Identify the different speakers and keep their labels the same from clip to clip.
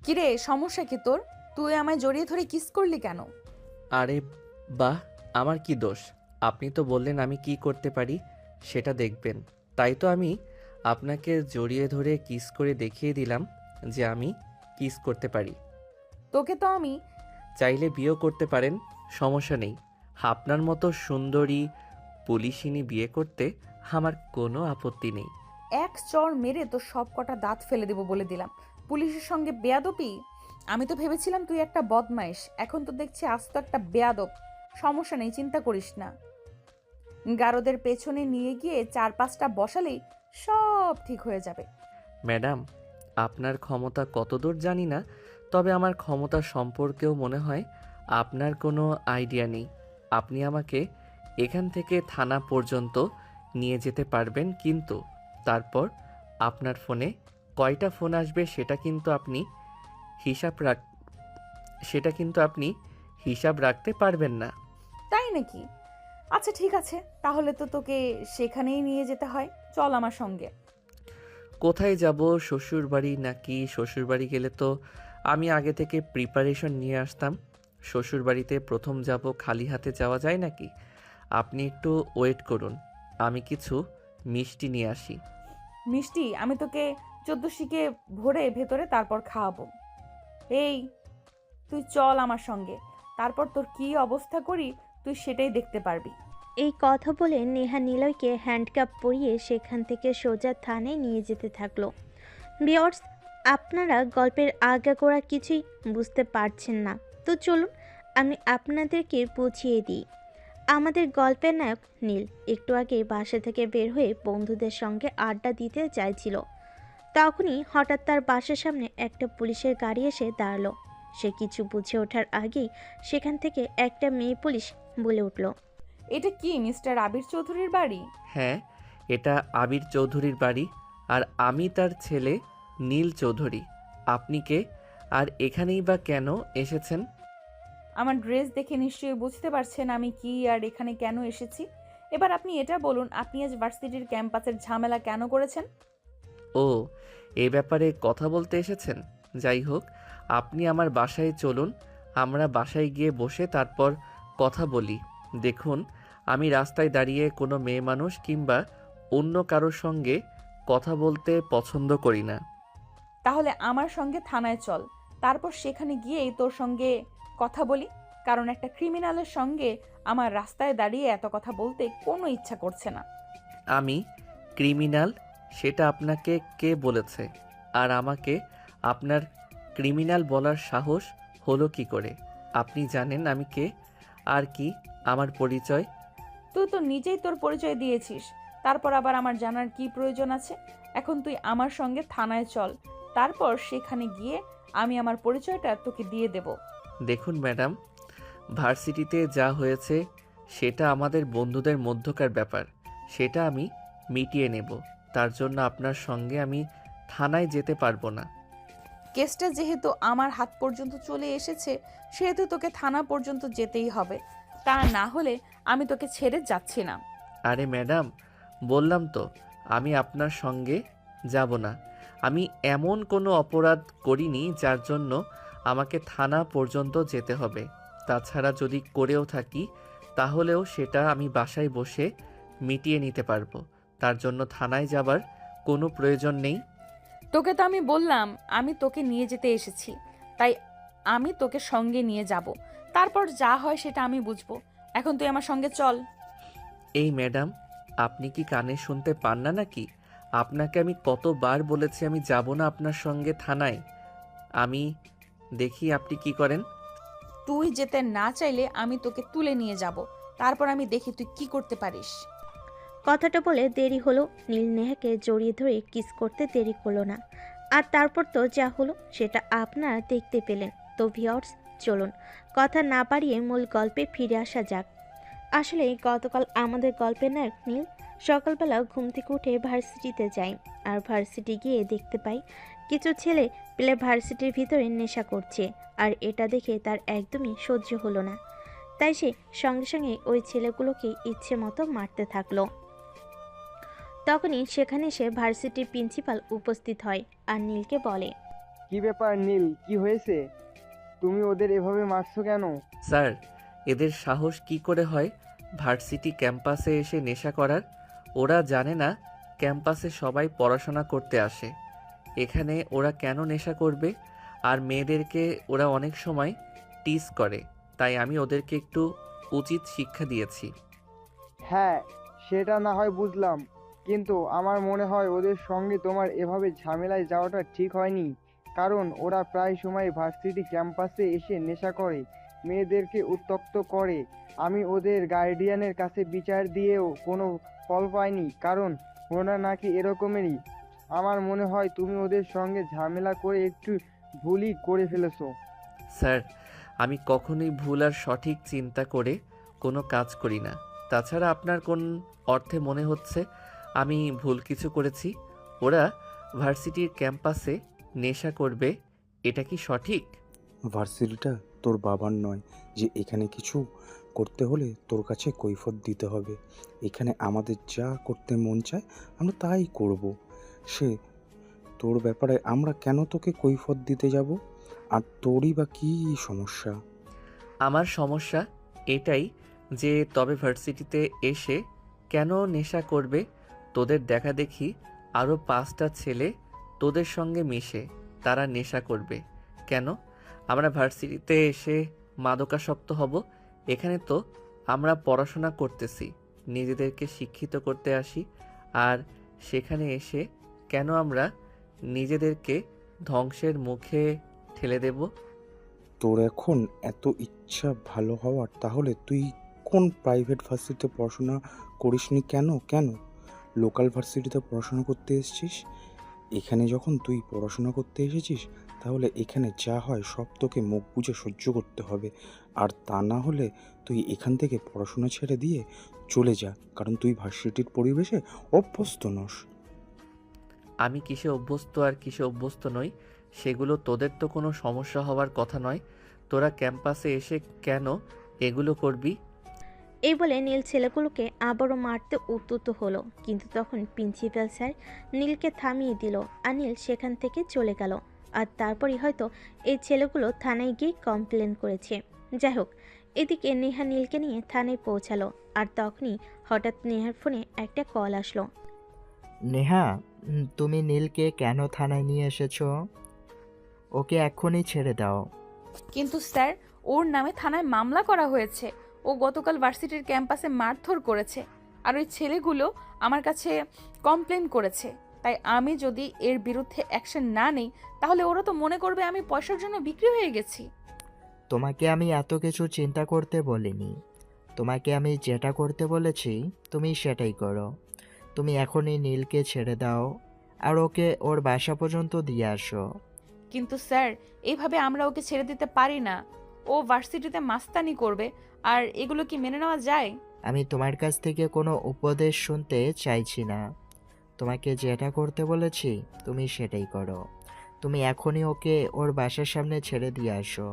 Speaker 1: কিরে, সমস্যা কি তোর? তুই আমায় জড়িয়ে ধরে কিস করলি কেন?
Speaker 2: আরে বাহ, আমার কি দোষ? আপনি তো বললেন আমি কি করতে পারি সেটা দেখবেন। তাই তো আমি আপনাকে জড়িয়ে ধরে কিস করে দেখিয়ে দিলাম যে আমি কিস করতে পারি।
Speaker 1: তোকে তো আমি
Speaker 2: চাইলে বিয়েও করতে পারেন, সমস্যা নেই। আপনার মতো সুন্দরী পুলিশিনী বিয়ে করতে আমার কোনো আপত্তি নেই।
Speaker 1: এক চড় মেরে তোর সব কটা দাঁত ফেলে দেবো বলে দিলাম। পুলিশের সঙ্গে বেয়াদবি? আমি তো ভেবেছিলাম তুই একটা বদমাইশ, এখন তো দেখছি আস্ত একটা বেয়াদব। সমস্যা নেই, চিন্তা করিস না। গারদের পেছনে নিয়ে গিয়ে 4-5টা বসালেই সব ঠিক হয়ে যাবে।
Speaker 2: ম্যাডাম, আপনার ক্ষমতা কতদূর জানি না, তবে আমার ক্ষমতা সম্পর্কেও মনে হয় আপনার কোনো আইডিয়া নেই। আপনি আমাকে এখান থেকে থানা পর্যন্ত নিয়ে যেতে পারবেন, কিন্তু তারপর আপনার ফোনে কয়টা ফোন আসবে হিসাব রাখ সেটা কিন্তু আপনি হিসাব রাখতে পারবেন না।
Speaker 1: তাই নাকি? আচ্ছা ঠিক আছে, তাহলে তো তোকে সেখানেই নিয়ে যেতে হয়, চল আমার সঙ্গে।
Speaker 2: কোথায় যাব? শ্বশুরবাড়ি নাকি? শ্বশুরবাড়ি গেলে তো আমি আগে থেকে প্রিপারেশন নিয়ে আসতাম। শ্বশুরবাড়িতে প্রথম যাব, খালি হাতে যাওয়া যায় নাকি? আপনি একটু ওয়েট করুন, আমি কিছু মিষ্টি নিয়ে আসি।
Speaker 1: মিষ্টি? আমি তোকে 14 শিকে ভরে ভেতরে তারপর খাওয়াবো। এই, তুই চল আমার সঙ্গে, তারপর তোর কি অবস্থা করি তুই সেটাই দেখতে পারবি।
Speaker 3: এই কথা বলে নেহা নিলয়কে হ্যান্ডকাপ পরিয়ে সেখান থেকে সোজা থানায় নিয়ে যেতে থাকলো। ভিউয়ার্স, আপনারা গল্পের আগাগোড়া কিছুই বুঝতে পারছেন না, তো চলুন আমি আপনাদেরকে বুঝিয়ে দিই। আমাদের গল্পের নায়ক নীল একটু আগে বাসা থেকে বের হয়ে বন্ধুদের সঙ্গে আড্ডা দিতে চাইছিল। তখনই হঠাৎ তার বাসার সামনে একটা পুলিশের গাড়ি এসে দাঁড়ালো। সে কিছু বুঝে ওঠার আগেই সেখান থেকে একটা মেয়ে পুলিশ বলে উঠল,
Speaker 1: এটা কি মিস্টার আবির চৌধুরীর বাড়ি?
Speaker 2: হ্যাঁ, এটা আবির চৌধুরীর বাড়ি, আর আমি তার ছেলে নীল চৌধুরী। আপনি কে? আর এখানেই বা কেন এসেছেন?
Speaker 1: আমার ড্রেস দেখে নিশ্চয়ই বুঝতে পারছেন আমি কি আর এখানে কেন এসেছি। এবার আপনি এটা বলুন, আপনি আজ ভার্সিটির ক্যাম্পাসের ঝামেলা কেন করেছেন?
Speaker 2: ও, এই ব্যাপারে কথা বলতে এসেছেন? যাই হোক, আপনি আমার বাসায় চলুন, আমরা বাসায় গিয়ে বসে তারপর কথা বলি। দেখুন, আমি রাস্তায় দাঁড়িয়ে কোনো মেয়ে মানুষ কিংবা অন্য কারোর সঙ্গে কথা বলতে পছন্দ করি না।
Speaker 1: তাহলে আমার সঙ্গে থানায় চল, তারপর সেখানে গিয়েই তোর সঙ্গে কথা বলি। কারণ একটা ক্রিমিনালের সঙ্গে আমার রাস্তায় দাঁড়িয়ে এত কথা বলতে কোনো ইচ্ছা করছে না।
Speaker 2: আমি ক্রিমিনাল? সেটা আপনাকে কে বলেছে? আর আমাকে আপনার ক্রিমিনাল বলার সাহস হলো কি করে? আপনি জানেন আমি কে? আর কি আমার পরিচয়?
Speaker 1: তুই তো নিজেই তোর পরিচয় দিয়েছিস, তারপর আবার আমার জানার কি প্রয়োজন আছে? এখন তুই আমার সঙ্গে থানায় চল, তারপর সেখানে গিয়ে আমি আমার পরিচয়টা তোকে দিয়ে দেব।
Speaker 2: দেখুন ম্যাডাম, ভার্সিটিতে যা হয়েছে সেটা আমাদের বন্ধুদের মধ্যকার ব্যাপার, সেটা আমি মিটিয়ে নেব। তার জন্য আপনার সঙ্গে আমি থানায় যেতে পারবো না।
Speaker 1: কেসটা যেহেতু আমার হাত পর্যন্ত চলে এসেছে, সেহেতু তোকে থানা পর্যন্ত যেতেই হবে। তা না হলে আমি তোকে ছেড়ে যাচ্ছি না।
Speaker 2: আরে ম্যাডাম, বললাম তো আমি আপনার সঙ্গে যাব না। আমি এমন কোনো অপরাধ করিনি যার জন্য আমাকে থানা পর্যন্ত যেতে হবে। তাছাড়া যদি করেও থাকি তাহলেও সেটা আমি বাসায় বসে মিটিয়ে নিতে পারবো। তার জন্য থানায় যাবার কোনো প্রয়োজন নেই।
Speaker 1: তোকে তো আমি বললাম আমি তোকে নিয়ে যেতে এসেছি, তাই আমি তোকে সঙ্গে নিয়ে যাব। তারপর যা হয় সেটা আমি বুঝবো। এখন তুই আমার সঙ্গে চল।
Speaker 2: এই ম্যাডাম, আপনি কি কানে শুনতে পান না নাকি? আপনাকে আমি কতবার বলেছি আমি যাব না আপনার সঙ্গে থানায়। আমি দেখি আপনি কি করেন।
Speaker 1: তুই যেতে না চাইলে আমি তোকে তুলে নিয়ে যাব, তারপর আমি দেখি তুই কি করতে পারিস।
Speaker 3: কথাটা বলে দেরি হলো। নীল নেহাকে জড়িয়ে ধরে কিস করতে দেরি হলো না। আর তারপর তো যা হলো সেটা আপনারা দেখতে পেলেন। তো ভিউয়ার্স, চলুন কথা না বাড়িয়ে মূল গল্পে ফিরে আসা যাক। আসলে গতকাল আমাদের গল্পের নায়ক নীল সকালবেলা ঘুম থেকে উঠে ভার্সিটিতে যায়। আর ভার্সিটি গিয়ে দেখতে পাই কিছু ছেলে পেলে ভার্সিটির ভিতরে নেশা করছে। আর এটা দেখে তার একদমই সহ্য হলো না। তাই সে সঙ্গে সঙ্গে ওই ছেলেগুলোকে ইচ্ছে মতো মারতে থাকলো। তখনই সেখানে এসে ভার্সিটির প্রিন্সিপাল উপস্থিত হয় আর নীলকে বলে,
Speaker 4: কি ব্যাপার নীল, কি হয়েছে? তুমি ওদের এভাবে মারছো কেন?
Speaker 2: স্যার, এদের সাহস কি করে হয় ভার্সিটি ক্যাম্পাসে এসে নেশা করার? ওরা জানে না ক্যাম্পাসে সবাই পড়াশোনা করতে আসে। এখানে ওরা কেন নেশা করবে? আর মেয়েদেরকে ওরা অনেক সময় টিজ করে, তাই আমি ওদেরকে একটু উচিত শিক্ষা দিয়েছি।
Speaker 4: হ্যাঁ, সেটা না হয় বুঝলাম, কিন্তু আমার মনে হয় ওদের সঙ্গে তোমার এভাবে ঝামেলায় যাওয়াটা ঠিক হয়নি। কারণ ওরা প্রায় সময় ভার্সিটি ক্যাম্পাসে এসে নেশা করে, মেয়েদেরকে উত্ত্যক্ত করে। আমি ওদের গার্ডিয়ানের কাছে বিচার দিয়েও কোনো ফল পাইনি, কারণ ওরা নাকি এরকমেরই। আমার মনে হয় তুমি ওদের সঙ্গে ঝামেলা করে একটু ভুলই করে ফেলেছো।
Speaker 2: স্যার, আমি কখনোই ভুল আর সঠিক চিন্তা করে কোনো কাজ করি না। তাছাড়া আপনার কোন অর্থে মনে হচ্ছে আমি ভুল কিছু করেছি? ওরা ভার্সিটির ক্যাম্পাসে নেশা করবে, এটা কি সঠিক?
Speaker 5: ভার্সিটিটা তোর বাবার নয় যে এখানে কিছু করতে হলে তোর কাছে কৈফিয়ত দিতে হবে। এখানে আমাদের যা করতে মন চায় আমরা তাই করব। সে তোর ব্যাপারে আমরা কেন তোকে কৈফিয়ত দিতে যাব? আর তোরই বা কী সমস্যা?
Speaker 2: আমার সমস্যা এটাই যে তবে ভার্সিটিতে এসে কেন নেশা করবে? তোদের দেখা দেখি আরও 5টা ছেলে তোদের সঙ্গে মিশে তারা নেশা করবে কেন? আমরা ভার্সিটিতে এসে মাদকাসক্ত হব? এখানে তো আমরা পড়াশোনা করতেছি, নিজেদেরকে শিক্ষিত করতে আসি। আর সেখানে এসে কেন আমরা নিজেদেরকে ধ্বংসের মুখে ঠেলে দেব?
Speaker 5: তোর এখন এত ইচ্ছা ভালো হওয়ার, তাহলে তুই কোন প্রাইভেট ভার্সিটিতে পড়াশোনা করিসনি কেন? লোকাল ভার্সিটিতে পড়াশোনা করতে এসেছিস। এখানে যখন তুই পড়াশোনা করতে এসেছিস, তাহলে এখানে যা হয় সব তোকে মুখ বুজে সহ্য করতে হবে। আর তা না হলে তুই এখান থেকে পড়াশোনা ছেড়ে দিয়ে চলে যা, কারণ তুই ভার্সিটির পরিবেশে অভ্যস্ত নস।
Speaker 2: আমি কিসে অভ্যস্ত আর কিসে অভ্যস্ত নই সেগুলো তোদের তো কোনো সমস্যা হওয়ার কথা নয়। তোরা ক্যাম্পাসে এসে কেন এগুলো করবি?
Speaker 3: এই বলে নীল ছেলেগুলোকে আবারও মারতে উদ্যত হলো, কিন্তু তখন প্রিন্সিপাল স্যার নীলকে থামিয়ে দিল আর নীল সেখান থেকে চলে গেল। আর তারপরই হয়তো এই ছেলেগুলো থানায় গিয়ে কমপ্লেন করেছে। যাই হোক, এদিকে নেহা নীলকে নিয়ে থানায় পৌঁছালো। আর তখনই হঠাৎ নেহার ফোনে একটা কল আসলো।
Speaker 6: নেহা, তুমি নীলকে কেন থানায় নিয়ে এসেছো? ওকে এক্ষুনি ছেড়ে দাও।
Speaker 1: কিন্তু স্যার, ওর নামে থানায় মামলা করা হয়েছে। ও গতকাল ভার্সিটির ক্যাম্পাসে মারধর করেছে, আর ওই ছেলেগুলো আমার কাছে কমপ্লেন করেছে। তাই আমি যদি এর বিরুদ্ধে অ্যাকশন না নিই, তাহলে ওরা তো মনে করবে আমি পয়সার জন্য বিক্রি হয়ে গেছি।
Speaker 6: তোমাকে আমি এত কিছু চিন্তা করতে বলিনি। তোমাকে আমি যেটা করতে বলেছি তুমি সেটাই করো। তুমি এখনই নীলকে ছেড়ে দাও আর ওকে ওর বাসা পর্যন্ত দিয়ে আসো।
Speaker 1: কিন্তু স্যার, এইভাবে আমরা ওকে ছেড়ে দিতে পারি না। ও ভার্সিটিতে মাস্তানি করবে, আর এগুলো কি মেনে নেওয়া যায়?
Speaker 6: আমি তোমার কাছ থেকে কোনো উপদেশ শুনতে চাইছি না। তোমাকে যেটা করতে বলেছি তুমি সেটাই করো। তুমি এখনই ওকে ওর বাসার সামনে ছেড়ে দিয়ে আসো,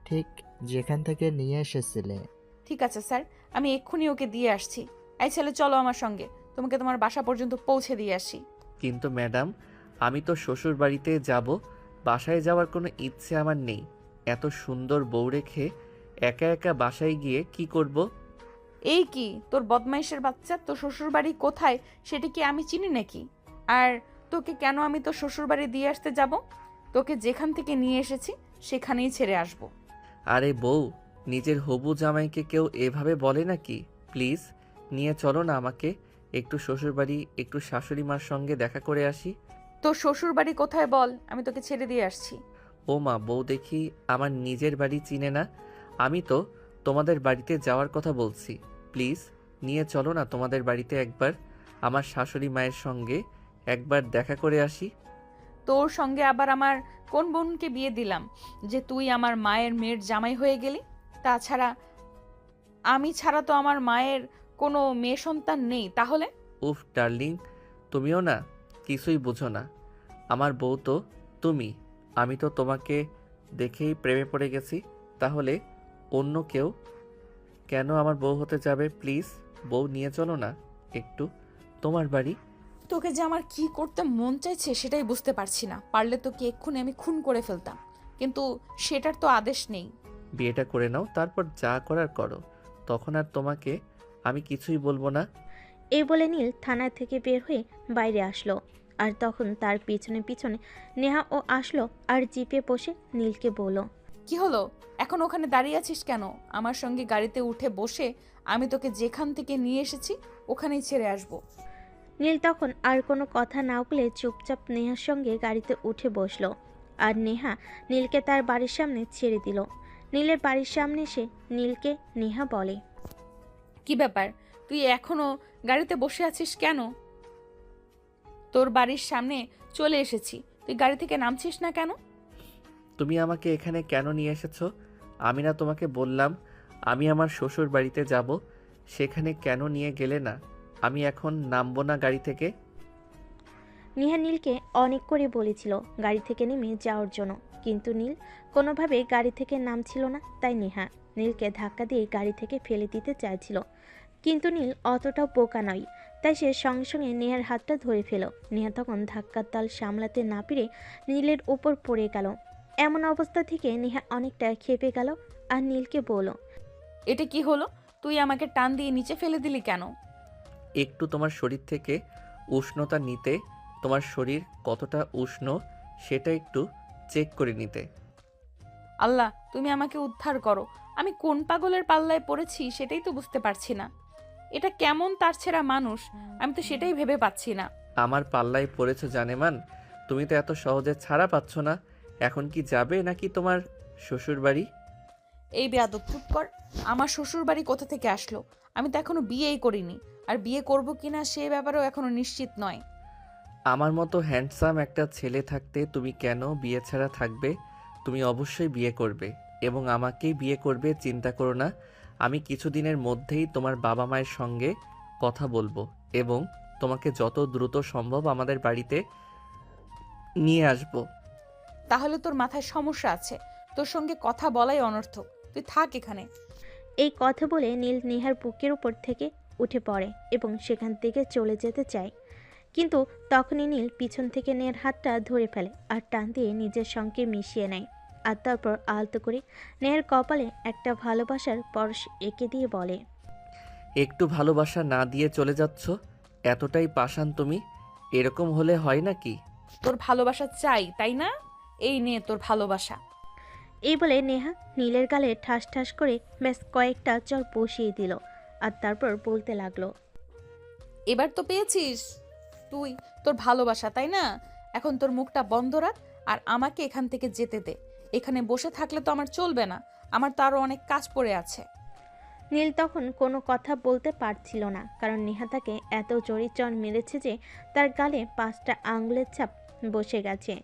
Speaker 6: ঠিক যেখান থেকে নিয়ে এসেছিলে।
Speaker 1: ঠিক আছে স্যার, আমি এক্ষুনি ওকে দিয়ে আসছি। এই ছেলে, চলো আমার সঙ্গে, তোমাকে তোমার বাসা পর্যন্ত পৌঁছে দিয়ে আসি।
Speaker 2: কিন্তু ম্যাডাম, আমি তো শ্বশুর বাড়িতে যাব, বাসায় যাওয়ার কোনো ইচ্ছে আমার নেই। এত সুন্দর বউ রেখে একা একা বাসায় গিয়ে কি করব?
Speaker 1: এই কি তোর বদমাইশের বাচ্চা, তোর শ্বশুর বাড়ি কোথায় সেটা কি আমি চিনি নাকি? আর তোকে কেন আমি তোর শ্বশুর বাড়ি দিয়ে আসতে যাব? তোকে যেখান থেকে নিয়ে এসেছি সেখানেই ছেড়ে আসব।
Speaker 2: আরে বউ, নিজের হবু জামাইকে কেউ এভাবে বলে নাকি? প্লিজ নিয়ে চলো না আমাকে, একটু শ্বশুরবাড়ি, একটু শাশুড়ি মার সঙ্গে দেখা করে আসি।
Speaker 1: তোর শ্বশুর বাড়ি কোথায় বল, আমি তোকে ছেড়ে দিয়ে আসছি।
Speaker 2: ও মা, বউ দেখি আমার নিজের বাড়ি চিনে না। আমি তো তোমাদের বাড়িতে যাওয়ার কথা বলছি। প্লিজ নিয়ে চলো না তোমাদের বাড়িতে একবার, আমার শাশুড়ি মায়ের সঙ্গে একবার দেখা করে আসি।
Speaker 1: তোর সঙ্গে আবার আমার কোন বোনকে বিয়ে দিলাম যে তুই আমার মায়ের মেয়ের জামাই হয়ে গেলি? তাছাড়া আমি ছাড়া তো আমার মায়ের কোনো মেয়ে সন্তান নেই। তাহলে
Speaker 2: উফ ডার্লিং, তুমিও না কিছুই বুঝো না। আমার বউ তো তুমি। আমি তো তোমাকে দেখেই প্রেমে পড়ে গেছি। তাহলে অন্য কেউ কেন আমার বউ হতে যাবে? প্লিজ বউ নিয়ে চলো না একটু তোমার বাড়ি।
Speaker 1: তোকে যে আমার কি করতে মন চাইছে সেটাই বুঝতে পারছি না। পারলে তোকে এক্ষুনি আমি খুন করে ফেলতাম, কিন্তু সেটার তো আদেশ নেই।
Speaker 2: বিয়েটা করে নাও, তারপর যা করার করো। তখন আর তোমাকে আমি কিছুই বলবো না।
Speaker 3: এই বলে নীল থানা থেকে বের হয়ে বাইরে আসলো। আর তখন তার পিছনে পিছনে নেহাও আসলো আর জিপে বসে নীলকে বলল,
Speaker 1: কি হলো? এখন ওখানে দাঁড়িয়ে আছিস কেন? আমার সঙ্গে গাড়িতে উঠে বসে আমি তোকে যেখান থেকে নিয়ে এসেছি ওখানেই ছেড়ে আসবো।
Speaker 3: নীল তখন আর কোনো কথা না বলে চুপচাপ নেহার সঙ্গে গাড়িতে উঠে বসলো। আর নেহা নীলকে তার বাড়ির সামনে ছেড়ে দিল। নীলের বাড়ির সামনে এসে নীলকে নেহা বলে,
Speaker 1: কি ব্যাপার, তুই এখনো গাড়িতে বসে আছিস কেন? তোর বাড়ির সামনে চলে এসেছি, তুই গাড়ি থেকে নামছিস না কেন?
Speaker 2: তুমি আমাকে এখানে কেন নিয়ে এসেছো? আমি না তোমাকে বললাম আমি আমার শ্বশুর বাড়িতে যাব? সেখানে কেন নিয়ে গেলে না? আমি এখন নামবো না গাড়ি থেকে।
Speaker 3: নেহা নীলকে অনেক করে বলেছিল গাড়ি থেকে নেমে যাওয়ার জন্য, কিন্তু নীল কোনোভাবে গাড়ি থেকে নামছিল না। তাই নেহা নীলকে ধাক্কা দিয়ে গাড়ি থেকে ফেলে দিতে চাইছিল, কিন্তু নীল অতটাও বোকা নয়। তাই সে সঙ্গে সঙ্গে নেহার হাতটা ধরে ফেল। নেহা তখন ধাক্কার তাল সামলাতে না পেরে নীলের উপর পড়ে গেল। এমন অবস্থা থেকে নেহা অনেকটা ক্ষেপে গেল আর নীলকে বলল,
Speaker 1: এটা কি হলো? তুই আমাকে টান দিয়ে নিচে ফেলে দিলি কেন?
Speaker 2: একটু তোমার শরীর থেকে উষ্ণতা নিতে, তোমার শরীর কতটা উষ্ণ সেটা একটু চেক করে নিতে।
Speaker 1: আল্লাহ, তুমি আমাকে উদ্ধার করো। আমি কোন পাগলের পাল্লায় পড়েছি সেটাই তো বুঝতে পারছি না। এটা কেমন তার ছেঁড়া মানুষ, আমি তো সেটাই ভেবে পাচ্ছি না।
Speaker 2: আমার পাল্লায় পড়েছো জানেমান, তুমি তো এত সহজে ছাড়া পাচ্ছ না। এখন কি যাবে নাকি তোমার শ্বশুর বাড়ি?
Speaker 1: এই বেয়াদব, চুপ কর। আমার শ্বশুর বাড়ি কোথা থেকে আসলো? আমি তো এখনো বিয়েই করিনি, আর বিয়ে করব কিনা সে ব্যাপারেও এখনো নিশ্চিত নয়।
Speaker 2: আমার মতো হ্যান্ডসাম একটা ছেলে থাকতে তুমি কেন বিয়ে ছাড়া থাকবে? তুমি অবশ্যই বিয়ে করবে এবং আমাকেই বিয়ে করবে, চিন্তা করো না। আমি কিছুদিনের মধ্যেই তোমার বাবা মায়ের সঙ্গে কথা বলবো এবং তোমাকে যত দ্রুত সম্ভব আমাদের বাড়িতে নিয়ে আসবো।
Speaker 1: তাহলে তোর মাথায় সমস্যা আছে, তোর সঙ্গে কথা বলাই অনর্থক। তুই থাক এখানে।
Speaker 3: এই কথা বলে নীল নেহার বুকের উপর থেকে উঠে পড়ে এবং সেখান থেকে চলে যেতে চায়। কিন্তু তখনই নীল পিছন থেকে নেহার হাতটা ধরে ফেলে আর টান দিয়ে নিজের সঙ্গে মিশিয়ে নেয়। আর তারপর আলতো করে নেহার কপালে একটা ভালোবাসার পরশ এঁকে দিয়ে বলে,
Speaker 2: একটু ভালোবাসা না দিয়ে চলে যাচ্ছ? এতটাই পাষাণ তুমি? এরকম হলে হয় নাকি?
Speaker 1: তোর ভালোবাসা চাই, তাই না? এই নে তোর ভালোবাসা।
Speaker 3: এই বলে নেহা নীলের গালে ঠাস ঠাস করে ব্যাস কয়েকটা চর বসিয়ে দিল। আর তারপর বলতে লাগলো,
Speaker 1: এবার তো পেয়েছিস তুই তোর ভালোবাসা, তাই না? এখন তোর মুখটা বন্ধ রাখ আর আমাকে এখান থেকে যেতে দে। এখানে বসে থাকলে তো আমার চলবে না, আমার তো আরো অনেক কাজ পড়ে আছে।
Speaker 3: নীল তখন কোনো কথা বলতে পারছিল না, কারণ নেহা তাকে এত জোরে চর মেরেছে যে তার গালে 5টা আঙুলের ছাপ বসে গেছে।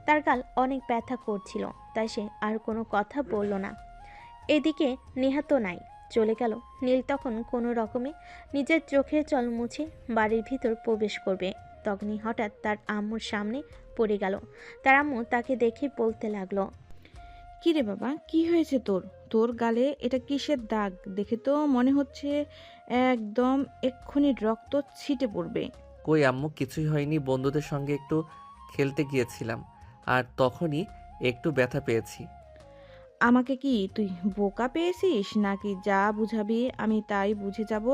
Speaker 3: তার গাল অনেক ব্যথা করছিল, তাই সে আর কোনো কথা বলল না। এদিকে নেহা তো নাই, চলে গেল। নীল তখন কোনো রকমে নিজের চোখের জল মুছে বাড়ির ভিতর প্রবেশ করবে, তখনই হঠাৎ তার আম্মুর সামনে পড়ে গেল। তার আম্মু তাকে দেখে বলতে লাগলো,
Speaker 7: কি রে বাবা, কি হয়েছে তোর? তোর গালে এটা কিসের দাগ? দেখে তো মনে হচ্ছে একদম এক্ষুনি রক্ত ছিটে পড়বে।
Speaker 2: কই আম্মু, কিছুই হয়নি। বন্ধুদের সঙ্গে একটু খেলতে গিয়েছিলাম আর তখনই একটু ব্যথা পেয়েছি।
Speaker 7: আমাকে কি তুই বোকা পেয়েছিস নাকি যা বুঝাবি আমি তাই বুঝে যাব?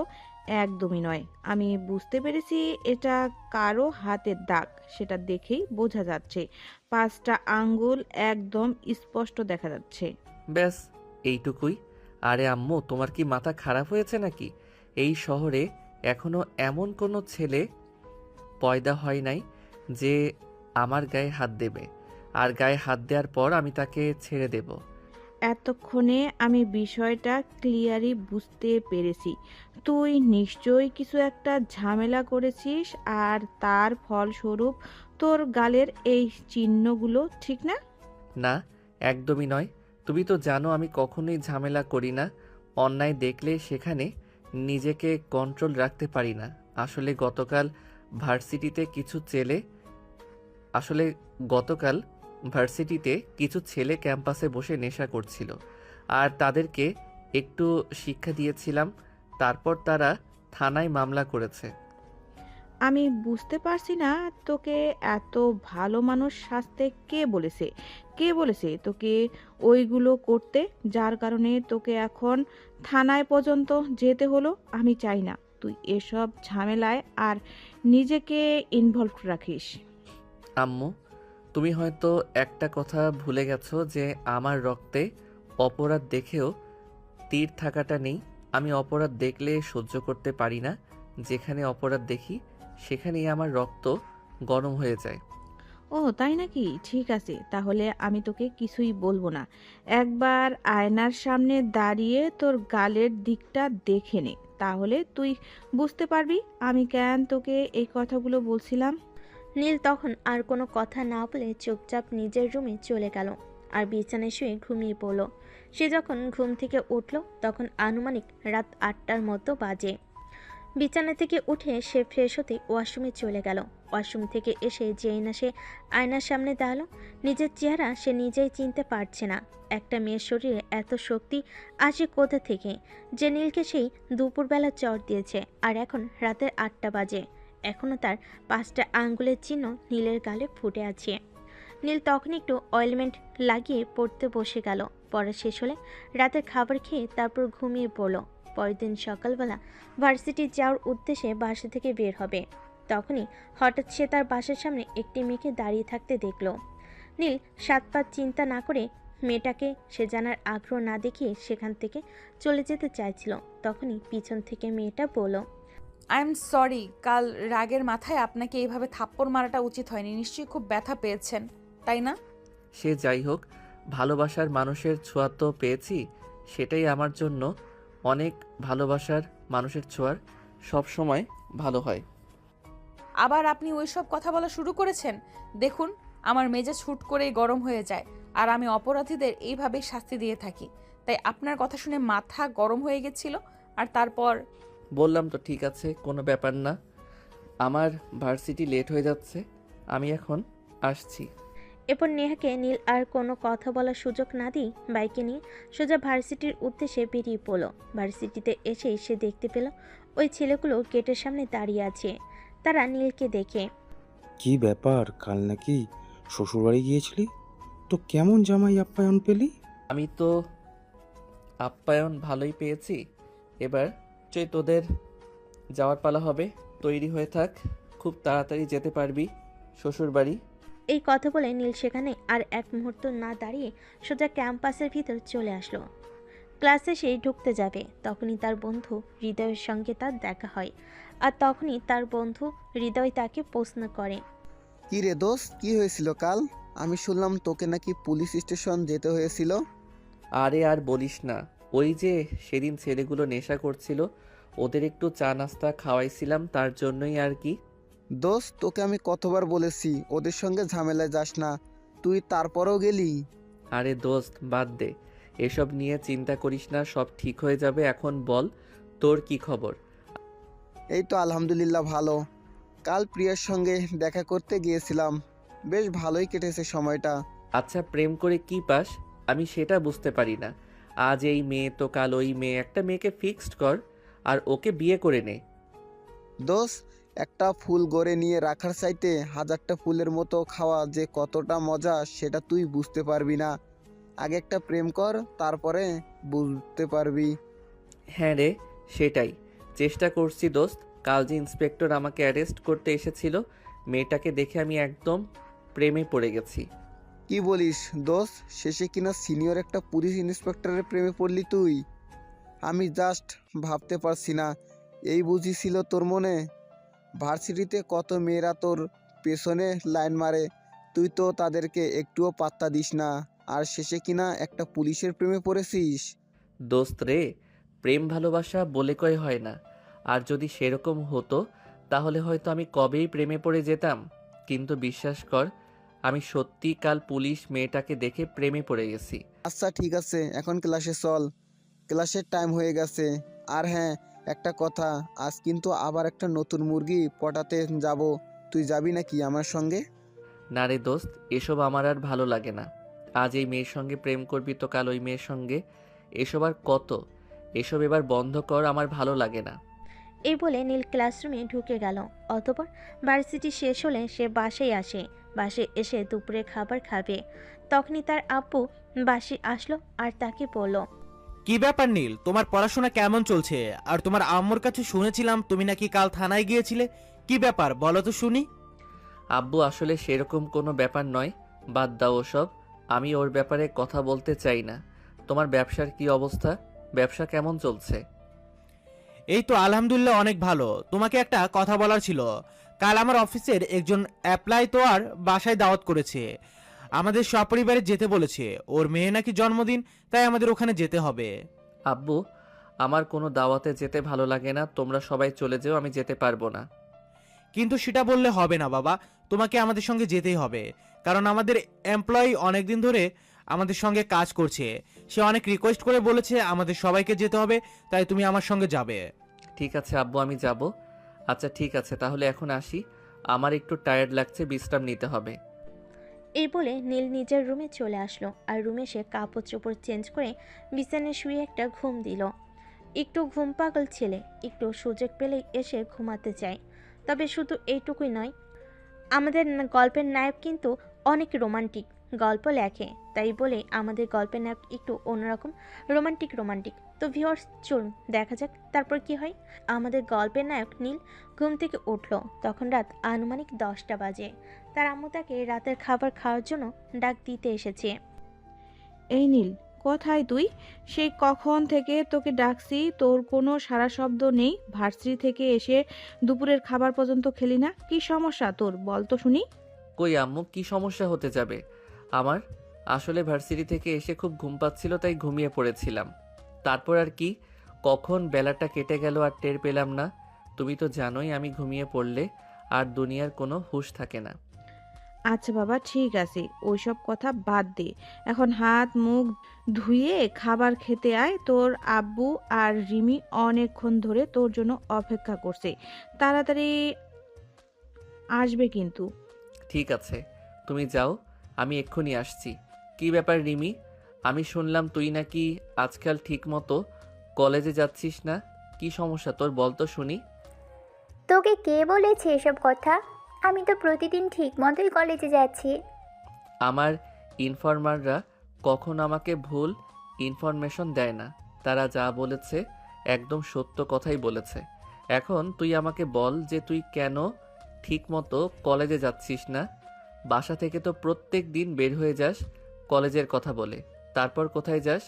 Speaker 7: একদমই নয়, আমি বুঝতে পেরেছি এটা কারো হাতের দাগ, সেটা দেখেই বোঝা যাচ্ছে। 5টা আঙ্গুল একদম স্পষ্ট দেখা যাচ্ছে।
Speaker 2: ব্যাস এইটুকুই। আরে আম্মু, তোমার কি মাথা খারাপ হয়েছে নাকি? এই শহরে এখনো এমন কোনো ছেলে পয়দা হয় নাই যে আমার গায়ে হাত দেবে, আর গায়ে হাত দেওয়ার পর আমি তাকে ছেড়ে দেব।
Speaker 7: এতক্ষণে আমি বিষয়টা ক্লিয়ারই বুঝতে পেরেছি। তুই নিশ্চয়ই কিছু একটা ঝামেলা করেছিস আর তার ফলস্বরূপ তোর গালের এই চিহ্নগুলো, ঠিক না?
Speaker 2: না, একদমই নয়। তুমি তো জানো আমি কখনোই ঝামেলা করি না। অন্যায় দেখলে সেখানে নিজেকে কন্ট্রোল রাখতে পারি না। আসলে গতকাল ভার্সিটিতে কিছু ছেলে ক্যাম্পাসে বসে নেশা করছিল আর তাদেরকে একটু শিক্ষা দিয়েছিলাম। তারপর তারা থানায় মামলা করেছে।
Speaker 7: আমি বুঝতে পারছি না তোকে এত ভালো মানুষ সাজতে কে বলেছে তোকে ওইগুলো করতে, যার কারণে তোকে এখন থানায় পর্যন্ত যেতে হলো। আমি চাই না তুই এসব ঝামেলায় আর নিজেকে ইনভলভ রাখিস।
Speaker 2: আম্মু, তুমি হয়তো একটা কথা ভুলে গেছো যে আমার রক্তে অপরাধ দেখেও তীর থাকাটা নেই। আমি অপরাধ দেখলে সহ্য করতে পারি না। যেখানে অপরাধ দেখি সেখানেই আমার রক্ত গরম হয়ে যায়।
Speaker 7: ও তাই নাকি? ঠিক আছে, তাহলে আমি তোকে কিছুই বলবো না। একবার আয়নার সামনে দাঁড়িয়ে তোর গালের দিকটা দেখে নে, তাহলে তুই বুঝতে পারবি আমি কেন তোকে এই কথাগুলো বলছিলাম।
Speaker 3: নীল তখন আর কোনো কথা না বলে চুপচাপ নিজের রুমে চলে গেল আর বিছানায় শুয়ে ঘুমিয়ে পড়ল। সে যখন ঘুম থেকে উঠল তখন আনুমানিক রাত 8টার মতো বাজে। বিছানা থেকে উঠে সে ফ্রেশ হতে ওয়াশরুমে চলে গেল। ওয়াশরুম থেকে এসে যেই না সে আয়নার সামনে দাঁড়ালো, নিজের চেহারা সে নিজেই চিনতে পারছে না। একটা মেয়ের শরীরে এত শক্তি আসে কোথা থেকে, যে নীলকে সেই দুপুরবেলা চর দিয়েছে আর এখন রাতের 8টা বাজে। এখনও তার 5টা আঙ্গুলের চিহ্ন নীলের গালে ফুটে আছে। নীল তখন একটু অয়েলমেন্ট লাগিয়ে পড়তে বসে গেল। পড়া শেষ হলে রাতের খাবার খেয়ে তারপর ঘুমিয়ে পড়ল। পরের দিন সকালবেলা ভার্সিটি যাওয়ার উদ্দেশ্যে বাসা থেকে বের হবে। তখনই হঠাৎ সে তার বাসার সামনে একটি মেয়েকে দাঁড়িয়ে থাকতে দেখল। নীল 7 পাঁচ চিন্তা না করে মেয়েটাকে সে জানার আগ্রহ না দেখিয়ে সেখান থেকে চলে যেতে চাইছিল। তখনই পিছন থেকে মেয়েটা বলল,
Speaker 1: আই এম সরি, কাল রাগের মাথায় আপনাকে এইভাবে থাপ্পড় মারাটা উচিত হয়নি। নিশ্চয়ই খুব ব্যথা পেয়েছেন, তাই না?
Speaker 2: সে যাই হোক, ভালোবাসার মানুষের ছোঁয়া তো পেয়েছি, সেটাই আমার জন্য অনেক। ভালোবাসার মানুষের ছোঁয়ার সব সময় ভালো হয়।
Speaker 1: আবার আপনি ওইসব কথা বলা শুরু করেছেন। দেখুন, আমার মেজাজ হুট করেই গরম হয়ে যায়, আর আমি অপরাধীদের এইভাবেই শাস্তি দিয়ে থাকি। তাই আপনার কথা শুনে মাথা গরম হয়ে গেছিল। আর তারপর
Speaker 2: বললাম তো ঠিক আছে, কোনো ব্যাপার না। আমার ভার্সিটি লেট হয়ে যাচ্ছে, আমি এখন আসছি।
Speaker 3: এরপর নেহাকে নীল আর কোনো কথা বলার সুযোগ না দিয়ে বাইকে নিয়ে সোজা ভার্সিটির উদ্দেশ্যে বেরিয়ে পড়ল। ভার্সিটিতে এসেই সে দেখতে পেল ওই ছেলেগুলো গেটের সামনে দাঁড়িয়ে আছে। তারা নীলকে দেখে,
Speaker 5: কি ব্যাপার, কাল নাকি শ্বশুরবাড়ি গিয়েছিলি? তো কেমন জামাই আপ্যায়ন পেলি?
Speaker 2: আমি তো আপ্যায়ন ভালোই পেয়েছি। এবার তোদের যাওয়ার পালা হবে, তৈরি হয়ে থাক, খুব তাড়াতাড়ি যেতে পারবি শ্বশুরবাড়ি।
Speaker 3: এই কথা বলে নীল সেখানে আর এক মুহূর্ত না দাঁড়িয়ে সোজা ক্যাম্পাসের ভিতর চলে আসলো। ক্লাসে সেই ঢুকতে যাবে, তখনই তার বন্ধু হৃদয়ের সঙ্গে তার দেখা হয়। আর তখনই তার বন্ধু হৃদয় তাকে প্রশ্ন করে,
Speaker 8: কি রে দোস্ত, কি হয়েছিল কাল? আমি শুনলাম তোকে নাকি পুলিশ স্টেশন যেতে হয়েছিল।
Speaker 2: আরে আর বলিস না, ওই যে সেদিন ছেলেগুলো নেশা করছিল, ওদের একটু চা নাস্তা খাওয়াইছিলাম, তার জন্যই আর কি।
Speaker 8: দোস্ত, তোকে আমি কতবার বলেছি ওদের সঙ্গে ঝামেলায় যাস না, তুই তারপরেও গেলি।
Speaker 2: আরে দোস্ত বাদ দে, এসব নিয়ে চিন্তা করিস না, সব ঠিক হয়ে যাবে। এখন বল, তোর কি খবর?
Speaker 8: এই তো আলহামদুলিল্লাহ ভালো। কাল প্রিয়ার সঙ্গে দেখা করতে গিয়েছিলাম, বেশ ভালোই কেটেছে সময়টা।
Speaker 2: আচ্ছা, প্রেম করে কি পাস আমি সেটা বুঝতে পারি না। আজ এই মেয়ে তো কাল ওই মেয়ে, একটা মেয়েকে ফিক্সড কর আর ওকে বিয়ে করে নে।
Speaker 8: দোস্ত, একটা ফুল গড়ে নিয়ে রাখার চাইতে হাজারটা ফুলের মতো খাওয়া যে কতটা মজা সেটা তুই বুঝতে পারবি না। আগে একটা প্রেম কর, তারপরে বুঝতে পারবি।
Speaker 2: হ্যাঁ রে, সেটাই চেষ্টা করছি দোস্ত। কাল যে ইন্সপেক্টর আমাকে অ্যারেস্ট করতে এসেছিল, মেয়েটাকে দেখে আমি একদম প্রেমে পড়ে গেছি।
Speaker 8: কি বলিস দোস্ত, শেষে কিনা সিনিয়র একটা পুলিশ ইন্সপেক্টরের প্রেমে পড়লি তুই? আমি জাস্ট ভাবতে পারছি না, এই বুঝি ছিল তোর মনে? ভার্সিটিতে কত মেয়েরা তোর পেছনে লাইন মারে, তুই তো তাদেরকে একটুও পাত্তা দিস না, আর শেষে কিনা একটা পুলিশের প্রেমে পড়েছিস।
Speaker 2: দোস্ত রে, প্রেম ভালোবাসা বলে কয় হয় না। আর যদি সেরকম হতো তাহলে হয়তো আমি কবেই প্রেমে পড়ে যেতাম। কিন্তু বিশ্বাস কর, আমি সত্যি কাল পুলিশ মেয়েটাকে দেখে প্রেমে পড়ে গেছি।
Speaker 8: আচ্ছা ঠিক আছে, এখন ক্লাসে চল, ক্লাসের টাইম হয়ে গেছে। আর হ্যাঁ, একটা কথা, আজ কিন্তু আবার একটা নতুন মুরগি পটাতে যাব, তুই যাবি নাকি আমার সঙ্গে?
Speaker 2: না রে দোস্ত, এসব আমার আর ভালো লাগে না। আজ এই মেয়ের সঙ্গে প্রেম করবি তো কাল ওই মেয়ের সঙ্গে, এসব আর কত? এসব এবার বন্ধ কর, আমার ভালো লাগে না।
Speaker 3: এই বলে নীল ক্লাসরুমে ঢুকে গেল। অতঃপর ভার্সিটি শেষ হলে সে বাসায় আসে। বাসায় এসে দুপুরে খাবার খাবে। তখনই তার আব্বু বাসি আসলো আর তাকে বলল,
Speaker 9: কি ব্যাপার নীল, তোমার পড়াশোনা কেমন চলছে? আর তোমার আম্মুর কাছে শুনেছিলাম তুমি নাকি কাল থানায় গিয়েছিলে, কি ব্যাপার বলো তো শুনি।
Speaker 2: আব্বু আসলে সেরকম কোনো ব্যাপার নয়, বাদ দাও ওসব। আমি ওর ব্যাপারে কথা বলতে চাই না। তোমার ব্যবসার কি অবস্থা? ব্যবসা কেমন চলছে?
Speaker 9: এই তো আলহামদুলিল্লাহ অনেক ভালো। তোমাকে একটা কথা বলার ছিল। কাল আমার অফিসের একজন অ্যাপ্লাই তো আর বাসায় দাওয়াত করেছে, আমাদের সপরিবারে যেতে বলেছে। ওর মেয়ে নাকি জন্মদিন, তাই আমাদের ওখানে যেতে হবে।
Speaker 2: আব্বু, আমার কোনো দাওয়াতে যেতে ভালো লাগে না। তোমরা সবাই চলে যেও, আমি যেতে পারবো না।
Speaker 9: কিন্তু সেটা বললে হবে না বাবা, তোমাকে আমাদের সঙ্গে যেতেই হবে। কারণ আমাদের এমপ্লয়ি অনেকদিন ধরে আমাদের সঙ্গে কাজ করছে, সে অনেক রিকোয়েস্ট করে বলেছে আমাদের সবাইকে যেতে হবে, তাই তুমি আমার সঙ্গে যাবে।
Speaker 2: ঠিক আছে আব্বু, আমি যাব। আচ্ছা ঠিক আছে, তাহলে এখন আসি। আমার একটু টায়ার্ড লাগছে, বিশ্রাম নিতে হবে।
Speaker 3: এই বলে নীল নিজের রুমে চলে আসলো আর রুমে সে কাপড় চোপড় চেঞ্জ করে বিছানায় শুয়ে একটা ঘুম দিল। একটু ঘুম পাগল ছেলে, একটু সুযোগ পেলেই এসে ঘুমাতে চায়। তবে শুধু এইটুকুই নয়, আমাদের গল্পের নায়ক কিন্তু অনেক রোমান্টিক গল্প লেখে। তাই বলে আমাদের গল্পের নায়ক একটু অন্যরকম রোমান্টিক। তো ভিউয়ার্স, চলুন দেখা যাক তারপর কি হয়। আমাদের গল্পের নায়ক নীল ঘুম থেকে উঠলো। তখন রাত আনুমানিক 10টা বাজে। তার আম্মু তাকে রাতের খাবার খাওয়ার জন্য ডাক দিতে এসেছে।
Speaker 7: এই নীল, কোথায় তুই? সেই কখন থেকে তোকে ডাকছি, তোর কোনো সাড়া শব্দ নেই। ভার্সিটি থেকে এসে দুপুরের খাবার পর্যন্ত খেলি না। কি সমস্যা তোর, বল তো শুনি।
Speaker 2: কই আম্মু, কি সমস্যা হতে যাবে আমার? আসলে ভার্সিটি থেকে এসে খুব ঘুম পাচ্ছিল, তাই ঘুমিয়ে পড়েছিলাম। তারপর আর কি, কখন বেলাটা কেটে গেল আর টের পেলাম না। তুমি তো জানোই আমি ঘুমিয়ে পড়লে আর দুনিয়ার কোনো হুঁশ থাকে না।
Speaker 7: আচ্ছা বাবা, ঠিক আছে, ওইসব কথা বাদ দে। এখন হাত মুখ ধুয়ে খাবার খেতে আয়। তোর আব্বু আর রিমি অনেকক্ষণ ধরে তোর জন্য অপেক্ষা করছে। তাড়াতাড়ি আসবে কিন্তু।
Speaker 2: ঠিক আছে, তুমি যাও, আমি এক্ষুনি আসছি। কি ব্যাপার রিমি, আমি শুনলাম তুই নাকি আজকাল ঠিক মতো কলেজে যাচ্ছিস না। কি সমস্যা তোর, বল তো শুনি।
Speaker 10: তোকে কে বলেছে এসব কথা? আমি তো প্রতিদিন ঠিক মতোই কলেজে যাচ্ছি।
Speaker 2: আমার ইনফরমাররা কখন আমাকে ভুল ইনফরমেশন দেয় না। তারা যা বলেছে একদম সত্য কথাই বলেছে। এখন তুই আমাকে বল যে তুই কেন ঠিক মতো কলেজে যাচ্ছিস না। বাসা থেকে তো প্রত্যেক দিন বের হয়ে যাস কলেজের কথা বলে, তারপর কোথায় যাস?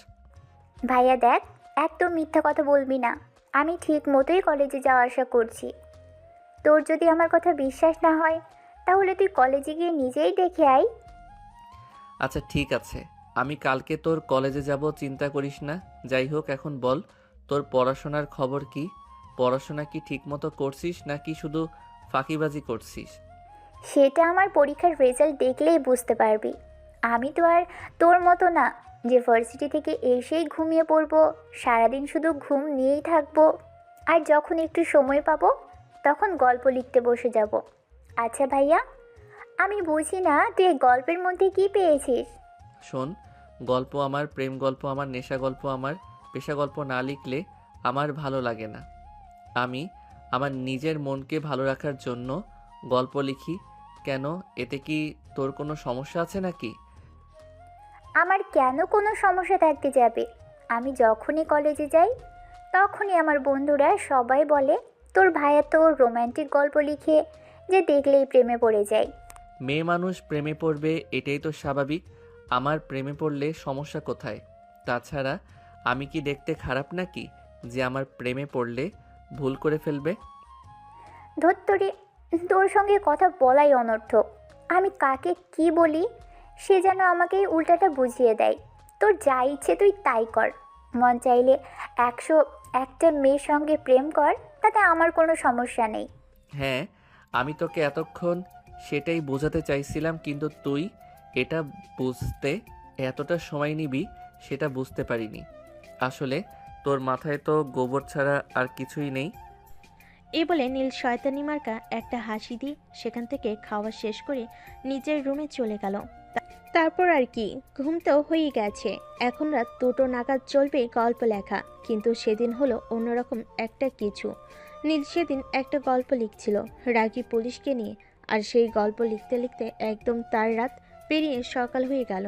Speaker 10: ভাইয়া দেখ, একদম মিথ্যা কথা বলবি না। আমি ঠিক মতোই কলেজে যাওয়া আসা করছি। তোর যদি আমার কথা বিশ্বাস না হয় তাহলে তুই কলেজে গিয়ে নিজেই দেখে আয়।
Speaker 2: আচ্ছা ঠিক আছে, আমি কালকে তোর কলেজে যাব, চিন্তা করিস না। যাই হোক, এখন বল তোর পড়াশোনার খবর কি? পড়াশোনা কি ঠিকমতো করছিস নাকি শুধু ফাঁকিবাজি করছিস?
Speaker 10: সেটা আমার পরীক্ষার রেজাল্ট দেখলেই বুঝতে পারবি। আমি তো আর তোর মতো না যে ভার্সিটি থেকে এসেই ঘুমিয়ে পড়বো, সারাদিন শুধু ঘুম নিয়েই থাকবো, আর যখন একটু সময় পাবো তখন গল্প লিখতে বসে যাব। আচ্ছা ভাইয়া, আমি বুঝি না তুই এই গল্পের মধ্যে কি পেয়েছিস?
Speaker 2: শোন, গল্প আমার, প্রেম গল্প আমার, নেশা গল্প আমার, পেশা গল্প না লিখলে আমার ভালো লাগে না। আমি আমার নিজের মনকে ভালো রাখার জন্য গল্প লিখি। কেন, এতে কি তোর কোনো সমস্যা আছে নাকি?
Speaker 10: আমার কেন কোনো সমস্যা থাকতে যাবে? আমি যখনই কলেজে যাই তখনই আমার বন্ধুরা সবাই বলে তোর ভাইয়া তো রোম্যান্টিক গল্প লিখে যে দেখলেই প্রেমে পড়ে যায়।
Speaker 2: মেয়ে মানুষ প্রেমে পড়বে, এটাই তো স্বাভাবিক। আমার প্রেমে পড়লে সমস্যা কোথায়? তাছাড়া আমি কি দেখতে খারাপ নাকি যে আমার প্রেমে পড়লে ভুল করে ফেলবে?
Speaker 10: ধত্তরি, তোর সঙ্গে কথা বলাই অনর্থক। আমি কাকে কি বলি সে যেন আমাকে উল্টাটা বুঝিয়ে দেয়। তোর যা ইচ্ছে তুই তাই কর। মন চাইলে 101টা মেয়ের সঙ্গে প্রেম কর, তাতে আমার কোনো সমস্যা নেই।
Speaker 2: হ্যাঁ, আমি তোকে এতক্ষণ সেটাই বোঝাতে চাইছিলাম, কিন্তু তুই এটা বুঝতে এতটা সময় নিবি সেটা বুঝতে পারিনি। আসলে তোর মাথায় তো গোবর ছাড়া আর কিছুই নেই।
Speaker 3: এই বলে নীল শয়তানি মার্কা একটা হাসি দিয়ে সেখান থেকে খাওয়া শেষ করে নিজের রুমে চলে গেল। তারপর আর কি, ঘুম তো হয়ে গেছে। এখন রাত 2টো নাগাদ চলবে গল্প লেখা। কিন্তু সেদিন হলো অন্যরকম একটা কিছু। নীল সেদিন একটা গল্প লিখছিল রাগী পুলিশকে নিয়ে, আর সেই গল্প লিখতে লিখতে একদম তার রাত পেরিয়ে সকাল হয়ে গেল।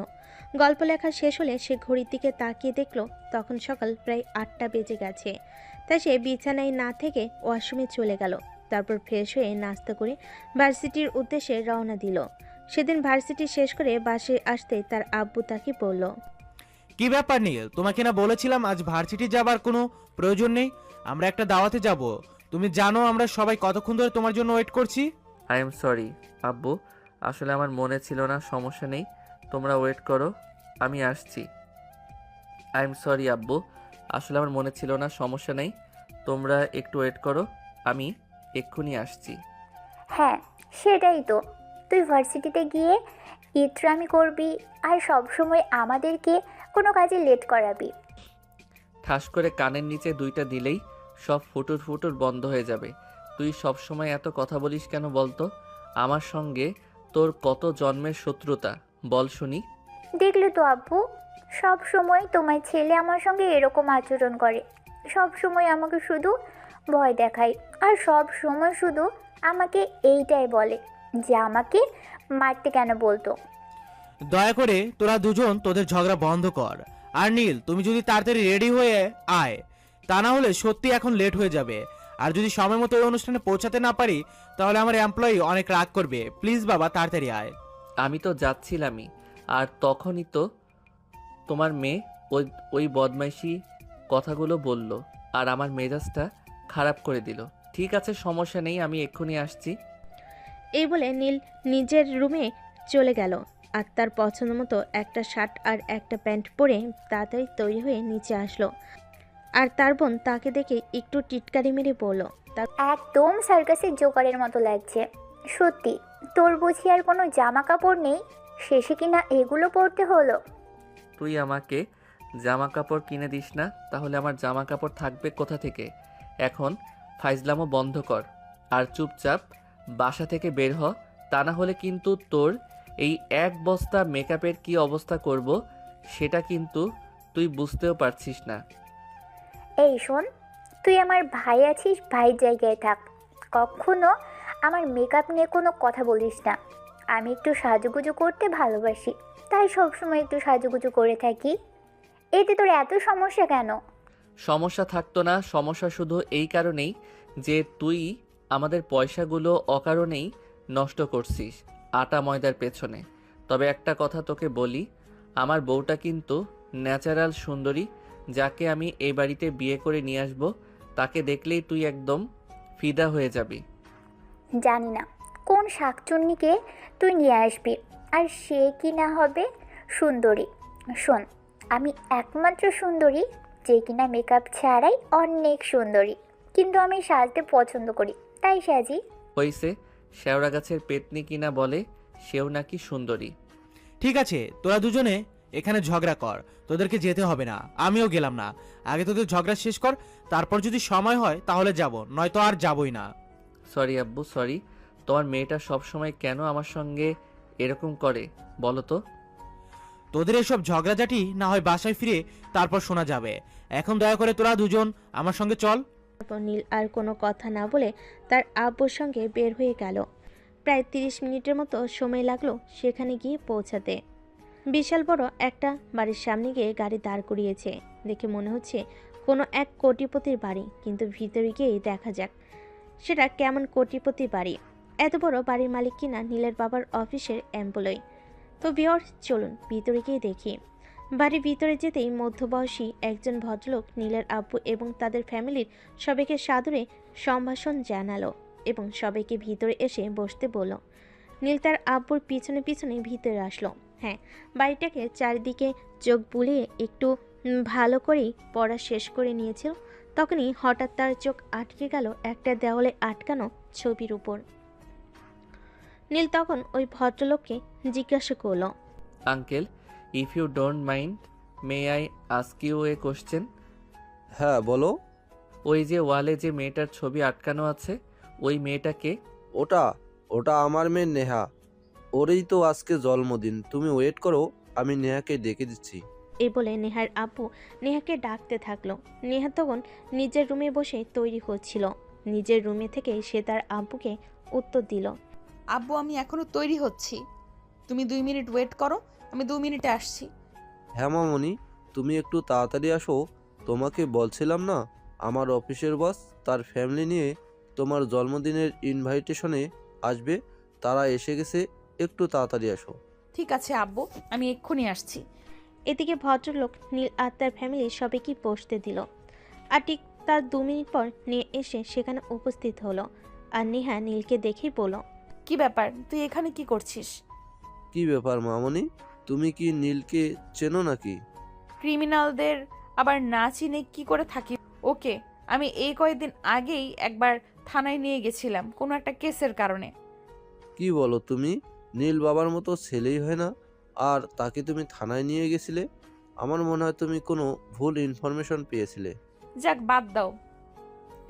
Speaker 3: গল্প লেখা শেষ হলে সে ঘড়ির দিকে তাকিয়ে দেখলো তখন সকাল প্রায় 8টা বেজে গেছে। তাই সে বিছানায় না থেকে ওয়াশরুমে চলে গেল। তারপর ফ্রেশ হয়ে নাস্তা করে ভার্সিটির উদ্দেশ্যে রওনা দিল। সেদিন ভার্সিটি শেষ করে বাসে আসতে তার আব্বু তাকে বলল,
Speaker 9: কি ব্যাপার নীল, তোমাকে না বলেছিলাম আজ ভার্সিটি যাবার কোনো প্রয়োজন নেই, আমরা একটা দাওয়াতে যাব। তুমি জানো আমরা সবাই কতক্ষণ ধরে তোমার জন্য ওয়েট করছি।
Speaker 2: আই এম সরি আব্বু, আসলে আমার মনে ছিল না, সমস্যা নেই, তোমরা ওয়েট করো, আমি আসছি। আই এম সরি আব্বু, আসলে আমার মনে ছিল না, সমস্যা নেই, তোমরা একটু ওয়েট করো, আমি এক্ষুনি আসছি।
Speaker 10: হ্যাঁ, সেটাই তো। তুই ভার্সিটিতে গিয়ে ইতরামি করবি আর সব সময় আমাদেরকে কোনো কাজে লেট করাবি।
Speaker 2: ঠাস করে কানের নিচে 2টা দিলেই সব ফুটুর ফুটুর বন্ধ হয়ে যাবে। তুই সব সময় এত কথা বলিস কেন বলতো? আমার সঙ্গে তোর কত জন্মের শত্রুতা, বল শুনি।
Speaker 10: দেখলে তো আব্বু, সব সময় তোমার ছেলে আমার সঙ্গে এরকম আচরণ করে। সব সময় আমাকে শুধু ভয় দেখায় আর সব সময় শুধু আমাকে এইটাই বলে যে আমাকে মারতে কেন বলতো।
Speaker 9: দয়া করে তোরা দুজন তোদের ঝগড়া বন্ধ কর। আর নীল, তুমি যদি তাড়াতাড়ি রেডি হয়ে আয়, তা না হলে সত্যি এখন লেট হয়ে যাবে। আর যদি সময় মতো ওই অনুষ্ঠানে পৌঁছাতে না পারি তাহলে আমার এমপ্লয়ি অনেক রাগ করবে। প্লিজ বাবা, তাড়াতাড়ি আয়।
Speaker 2: আমি তো যাচ্ছিলামই, আর তখনই তো তোমার মেয়ে ওই ওই বদমাইশি কথাগুলো বলল আর আমার মেজাজটা খারাপ করে দিল। ঠিক আছে, সমস্যা নেই, আমি এক্ষুনি আসছি।
Speaker 3: এই বলে নীল নিজের রুমে চলে গেল আর তার পছন্দ মতো একটা শার্ট আর একটা প্যান্ট পরে তাড়াতাড়ি তৈরি হয়ে নিচে আসলো। আর তার বোন তাকে দেখে একটু টিটকারি মেরে বলল,
Speaker 10: একদম সার্কাসের জোকারের মতো লাগছে। সত্যি, তোর বুঝি আর কোনো জামা কাপড় নেই? শেষে কিনা এগুলো পরতে হলো।
Speaker 2: তুই আমাকে জামা কাপড় কিনে দিস না, তাহলে আমার জামা কাপড় থাকবে কোথা থেকে? এখন ফাইজলামও বন্ধ কর আর চুপচাপ বাসা থেকে বের হ, তা না হলে কিন্তু তোর এই 1 বস্তা মেকআপের কি অবস্থা করব সেটা কিন্তু তুই বুঝতেও পারছিস না।
Speaker 10: এই শোন, তুই আমার ভাই আছিস, ভাইয়ের জায়গায় থাক। কখনো আমার মেকআপ নিয়ে কোনো কথা বলিস না। আমি একটু সাজুগুজু করতে ভালোবাসি, তাই সবসময় একটু সাজুগুজু করে থাকি। এতে তোর এত সমস্যা কেন?
Speaker 2: সমস্যা থাকতো না, সমস্যা শুধু এই কারণেই যে তুই আমাদের পয়সাগুলো অকারণেই নষ্ট করছিস আটা ময়দার পেছনে। তবে একটা কথা তোকে বলি, আমার বউটা কিন্তু ন্যাচারাল সুন্দরী, যাকে আমি এই বাড়িতে বিয়ে করে নিয়ে আসবো, তাকে দেখলেই তুই একদম ফিদা হয়ে যাবি।
Speaker 10: জানি না কোন শাকচুন্নিকে তুই নিয়ে আসবি, আর সে কি না হবে সুন্দরী। শোন, আমি একমাত্র সুন্দরী যে কিনা মেকআপ ছাড়াই অনেক সুন্দরী, কিন্তু আমি সাজতে পছন্দ করি, তাই সাজি।
Speaker 2: হইছে, শেওড়া গাছের পেতনি কিনা বলে সেও নাকি সুন্দরী।
Speaker 9: ঠিক আছে, তোরা দুজনে এখানে ঝগড়া কর, তোদেরকে যেতে হবে না, আমিও গেলাম না। আগে তোদের ঝগড়া শেষ কর, তারপর যদি সময় হয় তাহলে যাব, নয়তো আর যাবই না।
Speaker 2: সরি আব্বু, সরি। তোমার মেয়েটা সব সময় কেন আমার সঙ্গে এরকম করে বলো তো?
Speaker 9: তোদের এসব ঝগড়াঝাটি না হয় বাসায় ফিরে তারপর শোনা যাবে। এখন দয়া করে তোরা দুজন আমার সঙ্গে চল।
Speaker 3: তারপর নীল আর কোনো কথা না বলে তার আব্বুর সঙ্গে বের হয়ে গেল। প্রায় 30 মিনিটের মতো সময় লাগলো সেখানে গিয়ে পৌঁছাতে। বিশাল বড় একটা বাড়ির সামনে গিয়ে গাড়ি দাঁড় করিয়েছে। দেখে মনে হচ্ছে কোনো এক কোটিপতির বাড়ি, কিন্তু ভিতরে গিয়ে দেখা যাক সেটা কেমন কোটিপতির বাড়ি। এত বড় বাড়ির মালিক কিনা নীলের বাবার অফিসের এমপ্লয়ি। তো ভিউয়ার্স, চলুন ভিতরে গিয়ে দেখি। বাড়ির ভিতরে যেতেই মধ্যবয়সী একজন ভদ্রলোক নীলের আব্বু এবং তাদের ফ্যামিলির সবাইকে সাদরে সম্ভাষণ জানালো এবং সবাইকে ভিতরে এসে বসতে বলল। নীল তার আব্বুর পিছনে পিছনে ভিতরে আসলো। হ্যাঁ, বাড়িটাকে চারিদিকে চোখ বুলিয়ে একটু ভালো করেই পড়া শেষ করে নিয়েছিল। তখনই হঠাৎ তার চোখ আটকে গেল একটা দেওয়ালে আটকানো ছবির উপর। নীল তখন ওই ভদ্রলোককে জিজ্ঞাসা করল,
Speaker 2: uncle, if you don't mind, may I ask you a question?
Speaker 11: হ্যাঁ বলো।
Speaker 2: ওই যে ওয়ালে যে মেয়েটার ছবি আটকানো আছে, ওই মেয়েটাকে?
Speaker 11: ওটা ওটা আমার মেয়ে নেহা, ওরই তো আজকে জন্মদিন। তুমি ওয়েট করো, আমি নেহাকে ডেকে দিচ্ছি।
Speaker 3: এই বলে নেহার আব্বু নেহাকে ডাকতে থাকলো। নেহা তখন নিজের রুমে বসে তৈরি হচ্ছিল। নিজের রুমে থেকে সে তার আব্বুকে উত্তর দিল।
Speaker 1: আব্বু আমি এখনো তৈরি হচ্ছি, তুমি 2 মিনিট ওয়েট করো, আমি 2 মিনিটে আসছি।
Speaker 11: হ্যাঁ মামনি, তুমি একটু তাড়াতাড়ি আসো। তোমাকে বলছিলাম না, আমার অফিসের বস তার ফ্যামিলি নিয়ে তোমার জন্মদিনের ইনভাইটেশনে আসবে, তারা এসে গেছে, একটু তাড়াতাড়ি আসো।
Speaker 1: ঠিক আছে আব্বু, আমি এক্ষুনি আসছি।
Speaker 3: এদিকে ভদ্রলোক নীল আর তার ফ্যামিলি সবাইকে বসতে দিল। আর ঠিক তার 2 মিনিট পর নিয়ে এসে সেখানে উপস্থিত হলো। আর নেহা নীলকে দেখেই বলল,
Speaker 1: কি ব্যাপার, তুই এখানে কি করছিস?
Speaker 11: কি ব্যাপার মামনি, তুমি কি নীলকে চেনো নাকি?
Speaker 1: ক্রিমিনালদের আবার না চিনে কি করে থাকি? ওকে আমি এই কয়েকদিন আগেই একবার থানায় নিয়ে গেছিলাম কোনো একটা কেসের কারণে।
Speaker 11: কি বলো তুমি? নীল বাবার মতো ছেলেই হয় না, আর তাকে তুমি থানায় নিয়ে গেছিলে? আমার মনে হয় তুমি কোনো ভুল ইনফরমেশন পেয়েছিলে।
Speaker 1: যাক বাদ দাও,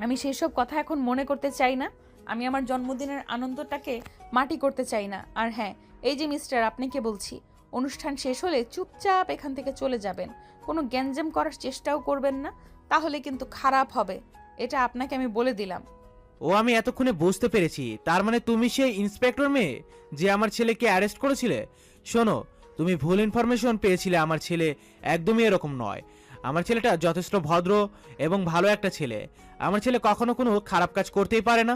Speaker 1: আমি সেই সব কথা এখন মনে করতে চাই না। আমি আমার জন্মদিনের আনন্দটাকে মাটি করতে চাই না। আর হ্যাঁ, এই যে মিস্টার, আপনাকে বলছি, অনুষ্ঠান শেষ হলে চুপচাপ এখান থেকে চলে যাবেন। কোনো গ্যাঞ্জাম করার চেষ্টাও করবেন না, তাহলে কিন্তু খারাপ হবে। এটা আপনাকে আমি বলে দিলাম।
Speaker 9: ও আমি এতক্ষণে বুঝতে পেরেছি, তার মানে তুমি সেই ইন্সপেক্টর মেয়ে যে আমার ছেলেকে অ্যারেস্ট করেছিলে। শোনো, তুমি ভুল ইনফরমেশন পেয়েছিলে, আমার ছেলে একদমই এরকম নয়। আমার ছেলেটা যথেষ্ট ভদ্র এবং ভালো একটা ছেলে। আমার ছেলে কখনো কোনো খারাপ কাজ করতেই পারে না।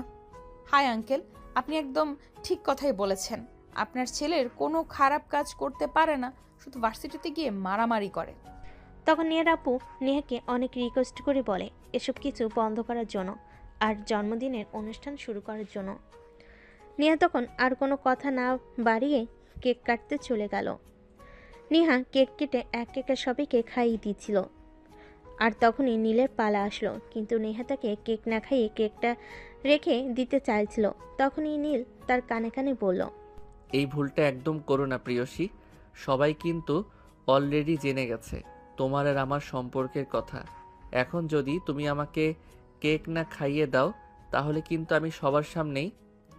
Speaker 1: হাই আঙ্কেল, আপনি একদম ঠিক কথাই বলেছেন। আপনার ছেলের কোনো খারাপ কাজ করতে পারে না, শুধু ভার্সিটিতে গিয়ে মারামারি করে।
Speaker 3: তখন নেহার আপু নেহাকে অনেক রিকোয়েস্ট করে বলে এসব কিছু বন্ধ করার জন্য আর জন্মদিনের অনুষ্ঠান শুরু করার জন্য। নেহা তখন আর কোনো কথা না বাড়িয়ে কেক কাটতে চলে গেল। নেহা কেক কেটে এক একে সবাইকে খাইয়ে দিচ্ছিল। আর তখনই নীলের পালা আসলো, কিন্তু নেহা তাকে কেক না খাইয়ে কেকটা রেখে দিতে চাইছিল। তখনই নীল তার কানে কানে বলল,
Speaker 2: এই ভুলটা একদম করো না প্রিয়সী। সবাই কিন্তু অলরেডি জেনে গেছে তোমার আর আমার সম্পর্কের কথা। এখন যদি তুমি আমাকে কেক না খাইয়ে দাও, তাহলে কিন্তু আমি সবার সামনেই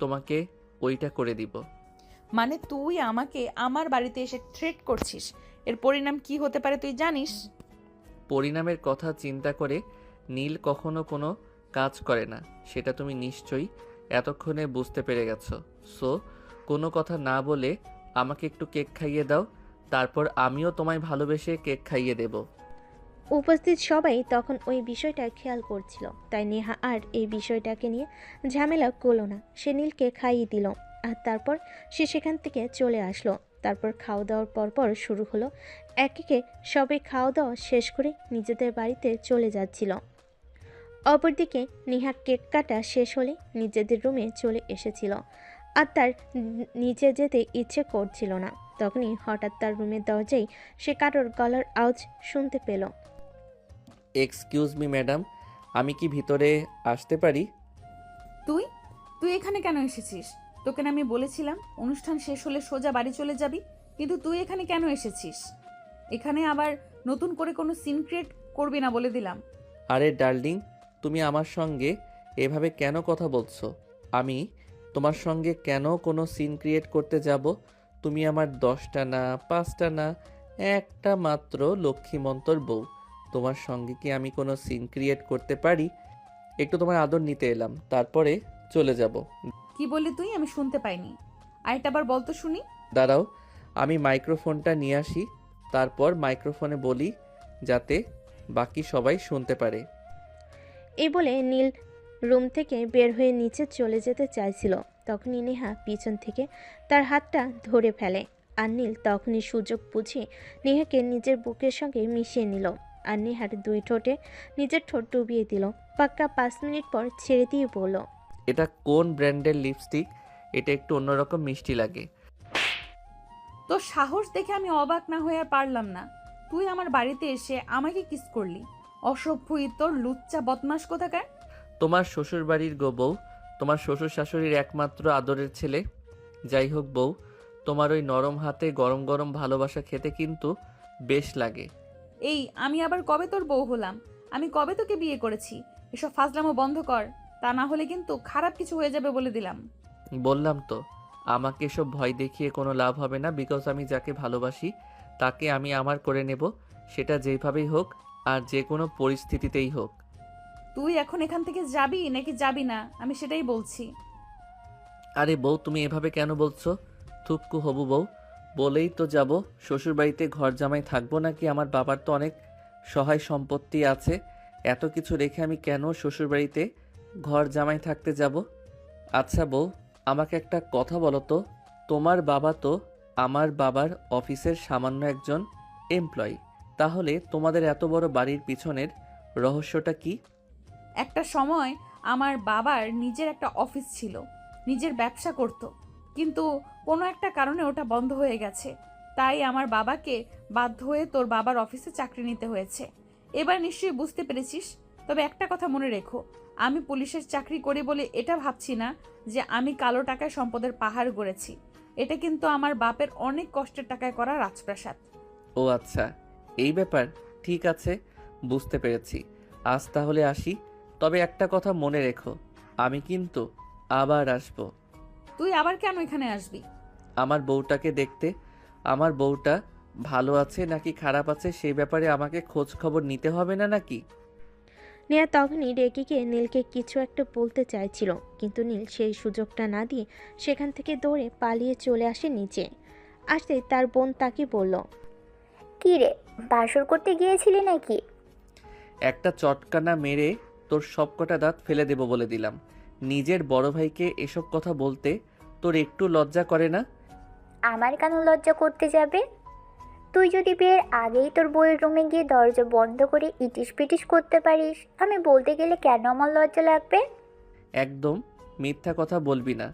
Speaker 2: তোমাকে ওইটা করে দিব।
Speaker 1: মানে তুই আমাকে আমার বাড়িতে এসে থ্রেট করছিস? এর পরিণাম কি হতে পারে তুই জানিস?
Speaker 2: পরিণামের কথা চিন্তা করে নীল কখনো কোনো কাজ করে না, সেটা তুমি নিশ্চয়ই এতক্ষণে বুঝতে পেরে গেছো। সো কোনো কথা না বলে আমাকে একটু কেক খাইয়ে দাও, তারপর আমিও তোমায় ভালোবেসে কেক খাইয়ে দেব।
Speaker 3: উপস্থিত সবাই তখন ওই বিষয়টা খেয়াল করছিল, তাই নেহা আর এই বিষয়টাকে নিয়ে ঝামেলা করলো না। সে নীলকে খাইয়ে দিল আর তারপর সে সেখান থেকে চলে আসলো। তারপর খাওয়া দাওয়ার পরপর শুরু হলো। এক একে সবাই খাওয়া দাওয়া শেষ করে নিজেদের বাড়িতে চলে যাচ্ছিল। অপরদিকে নেহা কেক কাটা শেষ হলে নিজেদের রুমে চলে এসেছিল আর তার নিচে যেতে ইচ্ছে করছিল না। তখনই হঠাৎ তার রুমের দরজায় সে কারোর গলার আওয়াজ শুনতে পেল।
Speaker 2: এক্সকিউজ মি ম্যাডাম, আমি কি ভিতরে আসতে পারি?
Speaker 1: তুই তুই এখানে কেন এসেছিস? তোকে না আমি বলেছিলাম অনুষ্ঠান শেষ হলে সোজা বাড়ি চলে যাবি, কিন্তু তুই এখানে কেন এসেছিস? এখানে আবার নতুন করে কোনো সিন ক্রিয়েট করবি না বলে দিলাম।
Speaker 2: আরে ডার্লিং, তুমি আমার সঙ্গে এভাবে কেন কথা বলছো? আমি তোমার সঙ্গে কেন কোনো সিন ক্রিয়েট করতে যাব? তুমি আমার 10টা না 5টা না, একটা মাত্র লক্ষ্মীমন্তর বউ। তোমার সঙ্গে কি আমি কোনো সিন ক্রিয়েট করতে পারি? একটু তোমার আদর নিতে এলাম, তারপরে চলে যাব।
Speaker 1: কি বললি তুই? আমি শুনতে পাইনি, আরেকটা বার বল তো শুনি।
Speaker 2: দাঁড়াও, আমি মাইক্রোফোনটা নিয়ে আসি, তারপর মাইক্রোফোনে বলি যাতে বাকি সবাই শুনতে পারে।
Speaker 3: এই বলে নীল রুম থেকে বের হয়ে নিচে চলে যেতে চাইছিল। তখনই নেহা পিছন থেকে তার হাতটা ধরে ফেলে আর নীল তখনই সুযোগ বুঝে নেহাকে নিজের বুকের সঙ্গে মিশিয়ে নিল আর নেহার 2 ঠোঁটে নিজের ঠোঁট ডুবিয়ে দিল। পাক্কা 5 মিনিট পর ছেড়ে দিয়ে বলল,
Speaker 2: এটা কোন ব্র্যান্ডের লিপস্টিক? এটা একটু অন্যরকম মিষ্টি লাগে।
Speaker 1: তোর সাহস দেখে আমি অবাক না হয়ে আর পারলাম না। তুই আমার বাড়িতে এসে আমাকে কিস করলি? অসভ্য তোর লুচ্চা বদমাস কোথাকার।
Speaker 2: তোমার শ্বশুর বাড়ির গো বউ, তোমার শ্বশুর শাশুড়ির একমাত্র আদরের ছেলে। যাই হোক বউ, তোমার ওই নরম হাতে গরম গরম ভালোবাসা খেতে কিন্তু বেশ লাগে।
Speaker 1: এই আমি আবার কবে তোর বউ হলাম? আমি কবে তোকে বিয়ে করেছি? এসব ফাজলামো বন্ধ কর, তা না হলে কিন্তু খারাপ কিছু হয়ে যাবে বলে দিলাম।
Speaker 2: বললাম তো, আমাকে এসব ভয় দেখিয়ে কোনো লাভ হবে না, বিকজ আমি যাকে ভালোবাসি তাকে আমি আমার করে নেব, সেটা যেভাবেই হোক আর যে কোনো পরিস্থিতিতেই হোক।
Speaker 1: তুই এখন এখান থেকে যাবি নাকি যাবি না আমি সেটাই বলছি।
Speaker 2: আরে বউ, তুমি এভাবে কেন বলছো? থুক্কু হবু বউ, বলেই তো যাব। শ্বশুরবাড়িতে ঘর জামাই থাকবো নাকি? আমার বাবার তো অনেক সহায় সম্পত্তি আছে, এত কিছু রেখে আমি কেন শ্বশুরবাড়িতে ঘর জামাই থাকতে যাব? আচ্ছা বউ, আমাকে একটা কথা বলো তো, তোমার বাবা তো আমার বাবার অফিসের সামান্য একজন এমপ্লয়ি, তাহলে তোমাদের এত বড় বাড়ির পিছনের রহস্যটা কি?
Speaker 1: একটা সময় আমার বাবার নিজের একটা অফিস ছিল, নিজের ব্যবসা করত, কিন্তু কোনো একটা কারণে ওটা বন্ধ হয়ে গেছে। তাই আমার বাবাকে বাধ্য হয়ে তোর বাবার অফিসে চাকরি নিতে হয়েছে। এবার নিশ্চয়ই বুঝতে পেরেছিস। তবে একটা কথা মনে রেখো, আমি পুলিশের চাকরি করি বলে এটা ভাবছি না যে আমি কালো টাকায় সম্পদের পাহাড় গড়েছি। এটা কিন্তু আমার বাপের অনেক কষ্টের টাকায় করা রাজপ্রাসাদ।
Speaker 2: ও আচ্ছা, এই ব্যাপার। ঠিক আছে, বুঝতে পেরেছি। আজ তাহলে আসি। তবে একটা কথা মনে রেখো, আমি কিন্তু আবার আসব।
Speaker 1: তুই আবার কেন এখানে আসবি?
Speaker 2: আমার বউটাকে দেখতে। আমার বউটা ভালো আছে নাকি খারাপ আছে সেই ব্যাপারে আমাকে খোঁজ খবর নিতে হবে না নাকি?
Speaker 3: নেহা তখনই রেগে গিয়ে নীলকে কিছু একটা বলতে চাইছিল, কিন্তু নীল সেই সুযোগটা না দিয়ে সেখান থেকে দৌড়ে পালিয়ে চলে আসে নিচে। আসতেই তার বোন তাকে বলল,
Speaker 10: কি রে, বাসর করতে গিয়েছিলি নাকি?
Speaker 2: একটা চটকানা মেরে তোর সবকটা দাঁত ফেলে দেব বলে দিলাম। নিজের বড় ভাইকে এসব কথা বলতে তোর একটু লজ্জা করে না?
Speaker 10: আমার কেন লজ্জা করতে যাবে? তুই যদি বিয়ের আগেই তোর বইয়ের রুমে গিয়ে দরজা বন্ধ করে ইটিস পিটিস করতে পারিস, আমি বলতে গেলে কেন আমার লজ্জা লাগবে?
Speaker 2: একদম মিথ্যা কথা বলবি না।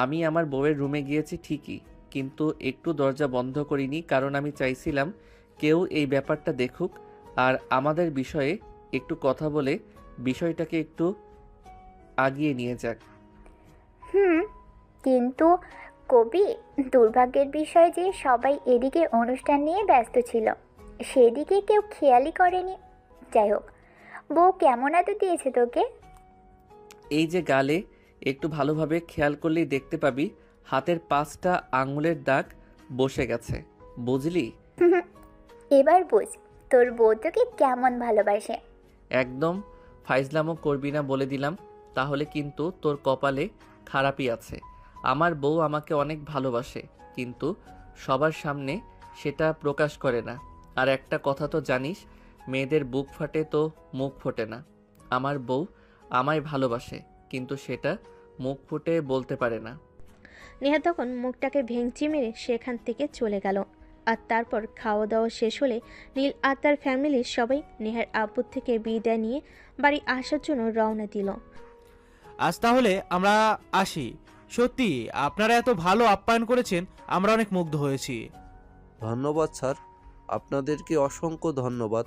Speaker 2: আমি আমার বউয়ের রুমে গিয়েছি ঠিকই, কিন্তু একটু দরজা বন্ধ করিনি, কারণ আমি চাইছিলাম কেউ এই ব্যাপারটা দেখুক আর আমাদের বিষয়ে একটু কথা বলে বিষয়টাকে একটু আগিয়ে নিয়ে যাক।
Speaker 10: হুম, কিন্তু কবি, দুর্ভাগ্যের বিষয় যে সবাই এদিকে অনুষ্ঠান নিয়ে ব্যস্ত ছিল, সেদিকে কেউ খেয়ালই করেনি। যাই হোক, বউ কেমন এত দিয়েছে তোকে?
Speaker 2: এই যে গালে, একটু ভালোভাবে খেয়াল করলেই দেখতে পাবি হাতের 5টা আঙুলের দাগ বসে গেছে, বুঝলি?
Speaker 10: এবার বুঝ তোর বউ তোকে কেমন ভালোবাসে।
Speaker 2: একদম ফাইজলামো করবি না বলে দিলাম, তাহলে কিন্তু তোর কপালে খারাপই আছে। আমার বউ আমাকে অনেক ভালোবাসে, কিন্তু সবার সামনে সেটা প্রকাশ করে না। আর একটা কথা তো জানিস, মেয়েদের বুক ফাটে তো মুখ ফোটে না। আমার বউ আমায় ভালোবাসে, কিন্তু সেটা মুখ ফুটে বলতে পারে না।
Speaker 3: নেহা তখন মুখটাকে ভেঙচি মেরে সেখান থেকে চলে গেল। আর তারপর খাওয়া দাওয়া শেষ হলে নীল আর তার ফ্যামিলির সবাই নেহার আব্বুর থেকে বিদায় নিয়ে বাড়ি আসার জন্য রওনা দিল।
Speaker 9: আজ তাহলে আমরা আসি। সত্যি আপনারা এত ভালো আপ্যায়ন করেছেন, আমরা অনেক মুগ্ধ হয়েছি।
Speaker 11: ধন্যবাদ স্যার, আপনাদেরকে অসংখ্য ধন্যবাদ।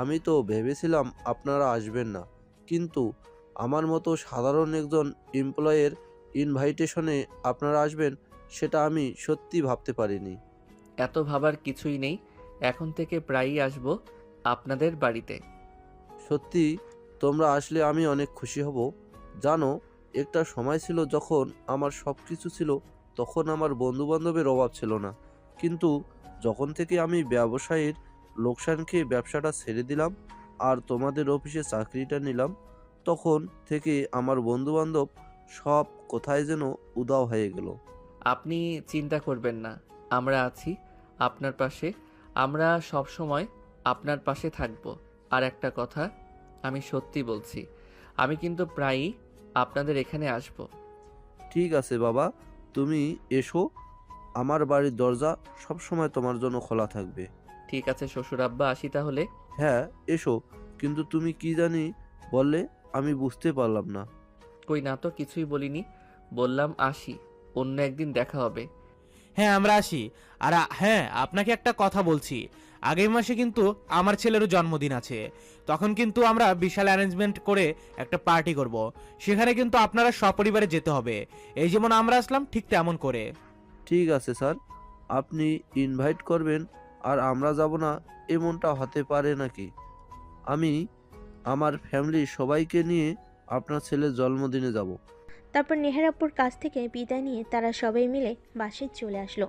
Speaker 11: আমি তো ভেবেছিলাম আপনারা আসবেন না, কিন্তু আমার মতো সাধারণ একজন এমপ্লয়ের ইনভাইটেশনে আপনারা আসবেন সেটা আমি সত্যি ভাবতে পারিনি।
Speaker 2: এত ভাবার কিছুই নেই, এখন থেকে প্রায়ই আসবো আপনাদের বাড়িতে।
Speaker 11: সত্যি তোমরা আসলে আমি অনেক খুশি হব। জানো, একটা সময় ছিল যখন আমার সব কিছু ছিল, তখন আমার বন্ধুবান্ধবের অভাব ছিল না, কিন্তু যখন থেকে আমি ব্যবসায়ীর লোকসান খেয়ে ব্যবসাটা ছেড়ে দিলাম আর তোমাদের অফিসে চাকরিটা নিলাম, তখন থেকে আমার বন্ধুবান্ধব সব কোথায় যেন উধাও হয়ে গেল।
Speaker 2: আপনি চিন্তা করবেন না, আমরা আছি আপনার পাশে। আমরা সব সময় আপনার পাশে থাকব। আর একটা কথা, আমি সত্যি বলছি, আমি কিন্তু প্রায়ই আপনাদের এখানে আসব।
Speaker 11: ঠিক আছে বাবা, তুমি এসো, আমার বাড়ির দরজা সব সময় তোমার জন্য খোলা থাকবে।
Speaker 2: ঠিক আছে শ্বশুর আব্বা, আসি তাহলে।
Speaker 11: হ্যাঁ এসো, কিন্তু তুমি কি জানি বললে, আমি বুঝতে পারলাম না।
Speaker 2: কই না তো, কিছুই বলিনি, বললাম আসি, অন্য একদিন দেখা হবে।
Speaker 9: হ্যাঁ আমরা আসি। আর হ্যাঁ, আপনাকে একটা কথা বলছি, আগামী মাসে কিন্তু আমার ছেলেরও জন্মদিন আছে। তখন কিন্তু আমরা বিশাল অ্যারেঞ্জমেন্ট করে একটা পার্টি করব। সেখানে কিন্তু আপনারা সপরিবারে যেতে হবে, এই যেমন আমরা আসলাম ঠিক তেমন করে।
Speaker 11: ঠিক আছে স্যার, আপনি ইনভাইট করবেন আর আমরা যাব না এমনটা হতে পারে নাকি? আমি আমার ফ্যামিলির সবাইকে নিয়ে আপনার ছেলের জন্মদিনে যাব।
Speaker 3: তারপর নেহার আব্বুর কাছ থেকে বিদায় নিয়ে তারা সবাই মিলে বাসায় চলে আসলো।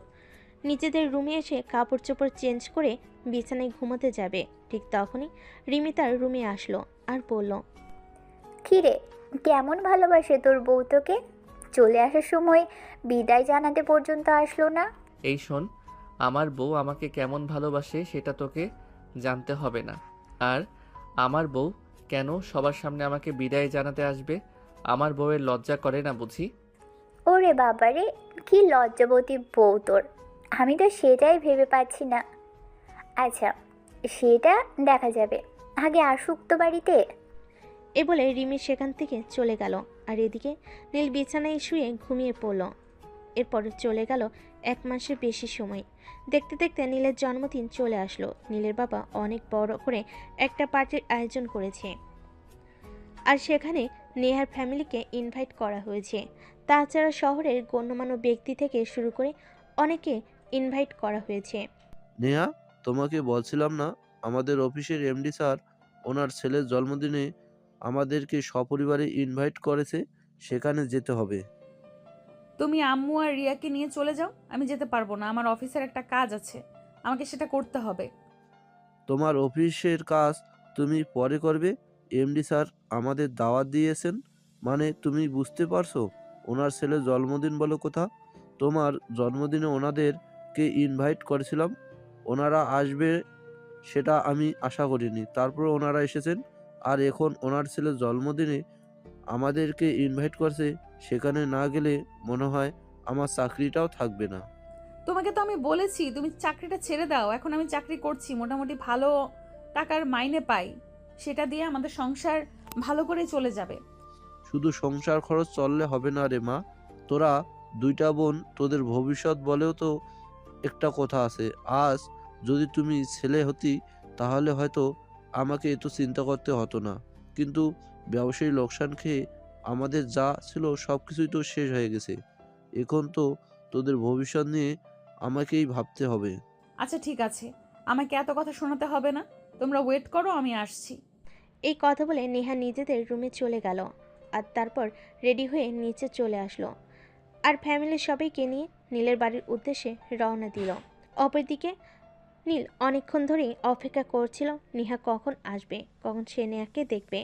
Speaker 3: নিজেদের রুমে এসে কাপড় চোপড় চেঞ্জ করে বিছানায় ঘুমোতে যাবে, ঠিক তখনই রিমি তার রুমে আসলো আর বলল,
Speaker 10: কিরে, কেমন ভালোবাসে তোর বউ তোকে? চলে আসার সময় বিদায় জানাতে পর্যন্ত আসলো না।
Speaker 2: এই শোন, আমার বউ আমাকে কেমন ভালোবাসে সেটা তোকে জানতে হবে না। আর আমার বউ কেন সবার সামনে আমাকে বিদায় জানাতে আসবে? আমার বউয়ের লজ্জা করে না বুঝি?
Speaker 10: ওরে বাবারে, কি লজ্জাবতী বউ তোর! আমি তো সেটাই ভেবে পাচ্ছি না। আচ্ছা, সেটা দেখা যাবে, আগে আসুক তো বাড়িতে।
Speaker 3: এ বলে রিমি সেখান থেকে চলে গেল। আর এদিকে নীল বিছানায় শুয়ে ঘুমিয়ে পড়ল। এরপর চলে গেল 1 মাসের বেশি সময়। দেখতে দেখতে নীলের জন্মদিন চলে আসলো। নীলের বাবা অনেক বড় করে একটা পার্টির আয়োজন করেছে, আর সেখানে নেহার ফ্যামিলিকে ইনভাইট করা হয়েছে। তাছাড়া শহরের গণ্যমান্য ব্যক্তি থেকে শুরু করে অনেকে ইনভাইট করা হয়েছে।
Speaker 11: নেহা, তোমাকে বলছিলাম না আমাদের অফিসের এমডি স্যার ওনার ছেলের জন্মদিনে আমাদেরকে সপরিবারে ইনভাইট করেছে, সেখানে যেতে হবে।
Speaker 1: তুমি আম্মু আর রিয়াকে নিয়ে চলে যাও, আমি যেতে পারবো না। আমার অফিসের একটা কাজ আছে, আমাকে সেটা করতে হবে।
Speaker 11: তোমার অফিসের কাজ তুমি পরে করবে। এমডি স্যার আমাদের দাওয়াত দিয়েছেন, মানে তুমি বুঝতে পারছো? ওনার ছেলের জন্মদিন বলো কথা। তোমার জন্মদিনে ওনাদেরকে ইনভাইট করেছিলাম, ওনারা আসবে সেটা আমি আশা করিনি, তারপর ওনারা এসেছেন। আর এখন ওনার ছেলের জন্মদিনে আমাদেরকে ইনভাইট করছে, সেখানে না গেলে মনে হয় আমার চাকরিটাও থাকবে না।
Speaker 1: তোমাকে তো আমি বলেছি তুমি চাকরিটা ছেড়ে দাও। এখন আমি চাকরি করছি, মোটামুটি ভালো টাকার মাইনে পাই, সেটা দিয়ে আমাদের সংসার ভালো করে চলে যাবে।
Speaker 11: শুধু সংসার খরচ চললে হবে না রে মা। তোরা দুইটা বোন, তোদের ভবিষ্যৎ বলেও তো একটা কথা আছে। আজ যদি তুমি ছেলে হতি তাহলে হয়তো আমাকে এত চিন্তা করতে হতো না, কিন্তু ব্যবসায়ী লোকসান খেয়ে আমাদের যা ছিল সব কিছুই তো শেষ হয়ে গেছে। এখন তো তোদের ভবিষ্যৎ নিয়ে আমাকেই ভাবতে হবে।
Speaker 1: আচ্ছা ঠিক আছে, আমাকে এত কথা শোনাতে হবে না, তোমরা ওয়েট করো, আমি আসছি।
Speaker 3: এই কথা বলে নেহা নিজেদের রুমে চলে গেল। আর তারপর রেডি হয়ে নিচে চলে আসলো, আর ফ্যামিলির সবাইকে নিয়ে নীলের বাড়ির উদ্দেশ্যে রওনা দিল। অপরদিকে নীল অনেকক্ষণ ধরেই অপেক্ষা করছিল নেহা কখন আসবে, কখন সে নেহাকে দেখবে।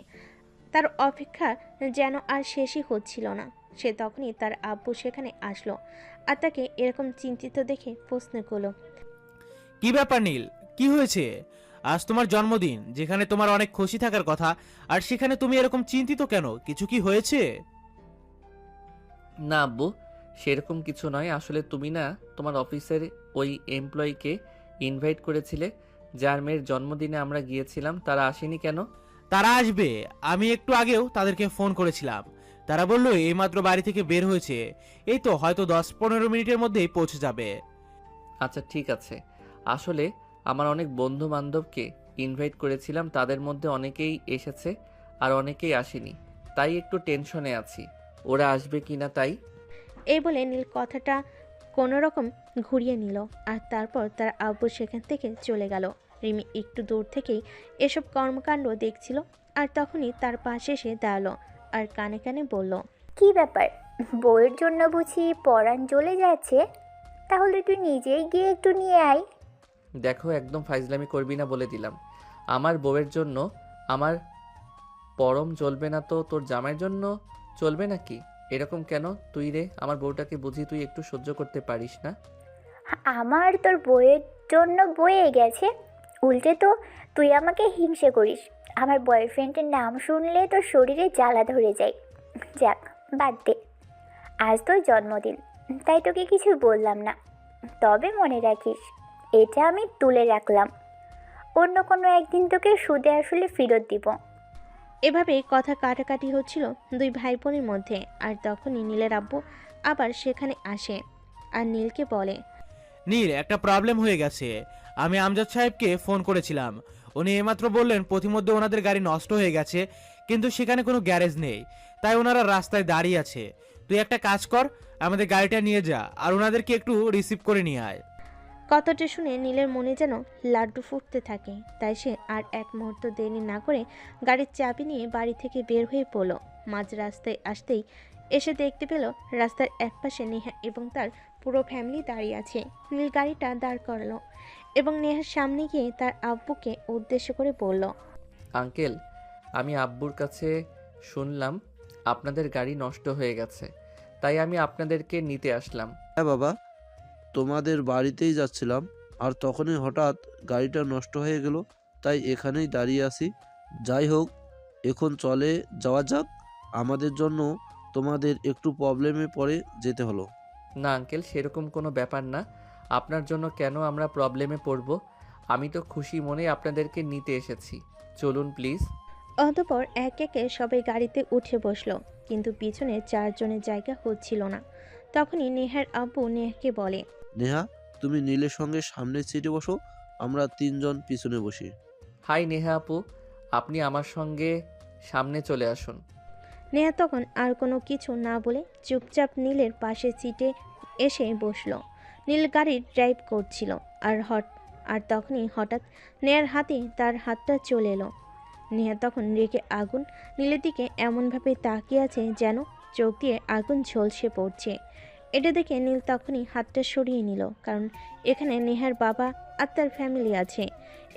Speaker 3: তার অপেক্ষা যেন আর শেষই হচ্ছিল না। সে তখনই তার আব্বু সেখানে আসলো, আর তাকে এরকম চিন্তিত দেখে প্রশ্ন করলো,
Speaker 9: কি ব্যাপার নীল, কি হয়েছে? আজ তোমার জন্মদিন, যেখানে তোমার অনেক খুশি থাকার কথা, আর সেখানে তুমি এরকম চিন্তিত কেন? কিছু কি হয়েছে?
Speaker 2: না আব্বু, সেরকম কিছু নয়। আসলে তুমি না তোমার অফিসের ওই এমপ্লয়িকে ইনভাইট করেছিলে, যার মেয়ের জন্মদিনে আমরা গিয়েছিলাম, তারা আসেনি কেন?
Speaker 9: তারা আসবে, আমি একটু আগেও তাদেরকে ফোন করেছিলাম। তারা বললো এইমাত্র বাড়ি থেকে বের হয়েছে, এই তো হয়তো 10-15 মিনিটের মধ্যেই পৌঁছে যাবে।
Speaker 2: আচ্ছা ঠিক আছে। আসলে আমার অনেক বন্ধু বান্ধবকে ইনভাইট করেছিলাম, তাদের মধ্যে অনেকেই এসেছে আর অনেকেই আসেনি, তাই একটু টেনশনে আছি ওরা আসবে কিনা তাই।
Speaker 3: এই বলে নীল কথাটা কোনো রকম ঘুরিয়ে নিল। আর তারপর তার আব্বু সেখান থেকে চলে গেল। রিমি একটু দূর থেকেই এসব কর্মকাণ্ড দেখছিল, আর তখনই তার পাশে এসে দাঁড়ালো আর কানে কানে বলল,
Speaker 10: কি ব্যাপার, বউয়ের জন্য বুঝি পরাণ জ্বলে যাচ্ছে? তাহলে তুই নিজেই গিয়ে একটু নিয়ে আয়।
Speaker 2: দেখো, একদম ফাইজলামি করবি না বলে দিলাম। আমার বউয়ের জন্য আমার পরম চলবে না তো তোর জামাইয়ের জন্য চলবে নাকি? এরকম কেন তুই রে? আমার বউটাকে বুঝি তুই একটু সহ্য করতে পারিস না?
Speaker 10: আমার তোর বইয়ের জন্য বয়ে গেছে, উল্টে তো তুই আমাকে হিংসে করিস। আমার বয়ফ্রেন্ডের নাম শুনলে তোর শরীরে জ্বালা ধরে যায়। যাক, বাদ দে, আজ তোর জন্মদিন, তাই তোকে কিছু বললাম না। তবে মনে রাখিস, এটা আমি তুলে রাখলাম, অন্য কোনো একদিন তোকে সুদে আসলে ফেরত দিব।
Speaker 3: এভাবে কথা কাটাকাটি হচ্ছিল দুই ভাই বোনের মধ্যে। আর তখনই নীলের আব্বু আবার সেখানে আসে আর নীলকে বলে,
Speaker 9: নীল, একটা প্রবলেম হয়ে গেছে। আমি আমজাদ সাহেবকে ফোন করেছিলাম, উনি এইমাত্র বললেন প্রতিমধ্যে ওনাদের গাড়ি নষ্ট হয়ে গেছে, কিন্তু সেখানে কোনো গ্যারেজ নেই, তাই ওনারা রাস্তায় দাঁড়িয়ে আছে। তুই একটা কাজ কর, আমাদের গাড়িটা নিয়ে যা আর ওনাদেরকে একটু রিসিভ করে নিয়ে আয়।
Speaker 3: কথাটা শুনে নীলের মনে যেন লাড্ডু ফুটতে থাকে। তাই সে আর এক মুহূর্ত দেরি না করে গাড়ির চাবি নিয়ে বাড়ি থেকে বের হয়ে পড়ল। মাঝ রাস্তায় আসতেই এসে দেখতে পেল রাস্তার একপাশে নেহা এবং তার পুরো ফ্যামিলি দাঁড়িয়ে আছে। নীল গাড়িটা দাঁড় করালো এবং নেহার সামনে গিয়ে তার আব্বুকে উদ্দেশ্য করে বলল,
Speaker 2: আঙ্কেল, আমি আব্বুর কাছে শুনলাম আপনাদের গাড়ি নষ্ট হয়ে গেছে, তাই আমি আপনাদেরকে নিতে আসলাম।
Speaker 11: হ্যাঁ বাবা, তোমাদের বাড়িতেই যাচ্ছিলাম, আর তখনই হঠাৎ গাড়িটা নষ্ট হয়ে গেল, তাই এখানেই দাঁড়িয়ে আছি। যাই হোক, এখন চলে যাওয়া যাক। আমাদের জন্য তোমাদের একটু প্রবলেমে পড়ে যেতে হলো।
Speaker 2: না আঙ্কেল, সেরকম কোনো ব্যাপার না। আপনার জন্য কেন আমরা প্রবলেমে পড়ব? আমি তো খুশি মনে আপনাদেরকে নিতে এসেছি। চলুন প্লিজ।
Speaker 3: অতঃপর এক একে সবাই গাড়িতে উঠে বসলো, কিন্তু পিছনে 4 জনের জায়গা হচ্ছিল না। তখনই নেহার আব্বু নেহাকে বলে,
Speaker 11: নেহা, তুমি নীলের সঙ্গে সামনের সিটে বসো, আমরা 3জন পিছনে বসি।
Speaker 2: হাই নেহা আপু, আপনি আমার সঙ্গে সামনে চলে আসুন।
Speaker 3: নেহা তখন আর কোনো কিছু না বলে চুপচাপ নীলের পাশের সিটে এসে বসলো। নীল গাড়ি ড্রাইভ করছিল, আর তখনই হঠাৎ নেহার হাতে তার হাতটা চলে এলো। নেহা তখন রেগে আগুন নীলের দিকে এমনভাবে তাকিয়ে আছে যেন চোখ দিয়ে আগুন ঝলসে পড়ছে। এটা দেখে নীল তখনই হাতটা সরিয়ে নিল, কারণ এখানে নেহার বাবা আর তার ফ্যামিলি আছে।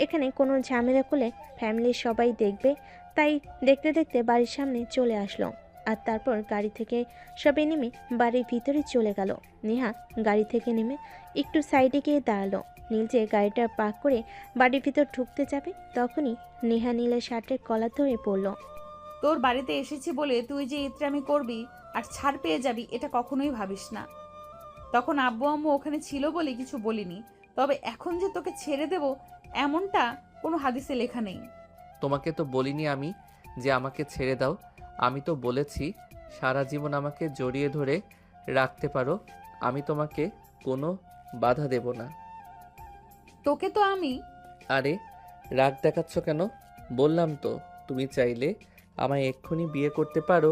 Speaker 3: এখানে কোনো ঝামেলা করলে ফ্যামিলির সবাই দেখবে, তাই দেখতে দেখতে বাড়ির সামনে চলে আসলো। আর তারপর গাড়ি থেকে সবাই নেমে বাড়ির ভিতরে চলে গেল। নেহা গাড়ি থেকে নেমে একটু সাইডে গিয়ে দাঁড়ালো। নীল যে গাড়িটা পার্ক করে বাড়ির ভিতর ঢুকতে যাবে, তখনই নেহা নীলের শার্টের কলার ধরে পড়ল।
Speaker 1: তোর বাড়িতে এসেছি বলে তুই যে ইত্রামি করবি আর ছাড় পেয়ে যাবি, এটা কখনোই ভাবিস না। তখন আব্বু আম্মু ওখানে ছিল বলে কিছু বলিনি, তবে এখন যে তোকে ছেড়ে দেব এমনটা কোনো হাদিসে লেখা নেই।
Speaker 2: তোমাকে তো বলিনি আমি যে আমাকে ছেড়ে দাও। আমি তো বলেছি সারা জীবন আমাকে জড়িয়ে ধরে রাখতে পারো। আমি তোমাকে কোনো বাধা দেব না।
Speaker 1: তোকে তো আমি
Speaker 2: আরে রাগ দেখাচ্ছ কেন? বললাম তো তুমি চাইলে আমায় এক্ষুনি বিয়ে করতে পারো।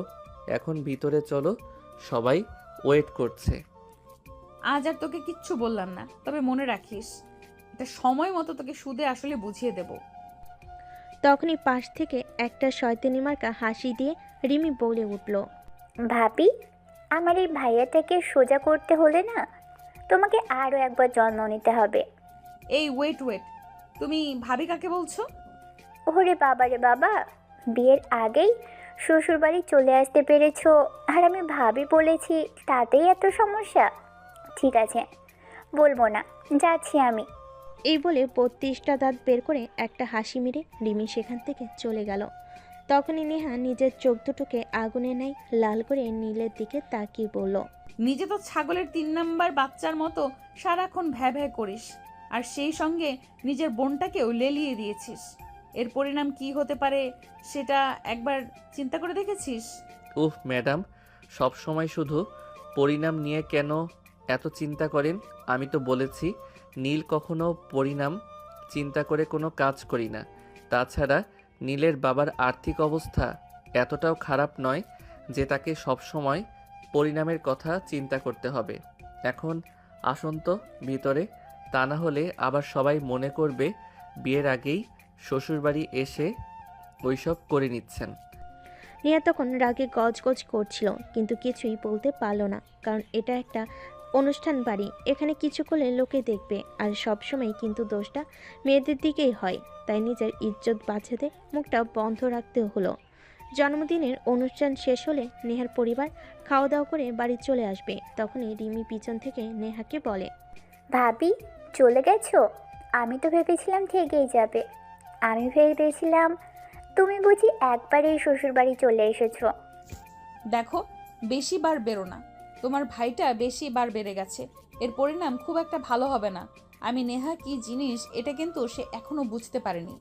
Speaker 2: এখন ভিতরে চলো, সবাই ওয়েট করছে।
Speaker 1: আজ আর তোকে কিচ্ছু বললাম না, তবে মনে রাখিস এটা সময় মতো তোকে সুদে আসলে বুঝিয়ে দেব।
Speaker 3: তখনই পাশ থেকে একটা শয়তানি মার্কা হাসি দিয়ে রিমি বলে উঠল,
Speaker 10: ভাবি, আমার এই ভাইয়াটাকে সোজা করতে হলে না তোমাকে আরও একবার জন্ম নিতে হবে।
Speaker 1: এই ওয়েট, তুমি ভাবি কাকে বলছো?
Speaker 10: ওরে বাবা রে বাবা, বিয়ের আগেই শ্বশুরবাড়ি চলে আসতে পেরেছো, আর আমি ভাবি বলেছি, তাতেই এত সমস্যা? ঠিক আছে, বলবো না, যাচ্ছি আমি।
Speaker 3: এই বলে 32টা দাঁত বের করে একটা হাসি মেরে রিমি সেখান থেকে চলে গেল। তখনই নেহা নিজের চোখ দুটোকে আগুনে নাই লাল করে নীলের দিকে তাকিয়ে বলল,
Speaker 1: নিজে তো ছাগলের 3 নাম্বার বাচ্চার মতো সারাক্ষণ ভ্যা ভ্যা করিস, আর সেই সঙ্গে নিজের বোনটাকেও লেলিয়ে দিয়েছিস। এর পরিণাম কি হতে পারে সেটা একবার চিন্তা করে দেখেছিস?
Speaker 2: উফ ম্যাডাম, সব সময় শুধু পরিণাম নিয়ে কেন এত চিন্তা করেন? আমি তো বলেছি নীল কখনো পরিণাম চিন্তা করে কোনো কাজ করি না। তাছাড়া নীলের বাবার আর্থিক অবস্থা এতটাও খারাপ নয় যে তাকে সব সময় পরিণামের কথা চিন্তা করতে হবে। এখন আসুন তো ভিতরে, তা না হলে আবার সবাই মনে করবে বিয়ের আগেই শ্বশুরবাড়ি এসে ওইসব করে নিচ্ছেন।
Speaker 3: নেহা তখন রাগে গজগজ করছিল, কিন্তু কিছুই বলতে পারল না, কারণ এটা একটা অনুষ্ঠান বাড়ি, এখানে কিছু করলে লোকে দেখবে, আর সবসময় কিন্তু দোষটা মেয়েদের দিকেই হয়। তাই নিজের ইজ্জত বাঁচাতে মুখটা বন্ধ রাখতে হলো। জন্মদিনের অনুষ্ঠান শেষ হলে নেহার পরিবার খাওয়া দাওয়া করে বাড়ি চলে আসবে। তখনই রিমি পিছন থেকে নেহাকে বলে,
Speaker 10: ভাবি, চলে গেছো? আমি তো ভেবেছিলাম থেকেই যাবে। আমি ভেবেছিলাম তুমি বুঝি একবারেই শ্বশুরবাড়ি চলে এসেছো।
Speaker 1: দেখো, বেশি বার বেরো না, তোমার ভাইটা বেশি বার বেড়ে গেছে, এর পরিণাম খুব একটা ভালো হবে না। আমি নেহা কি জিনিস এটা কিন্তু সে এখনো বুঝতে পারেনি।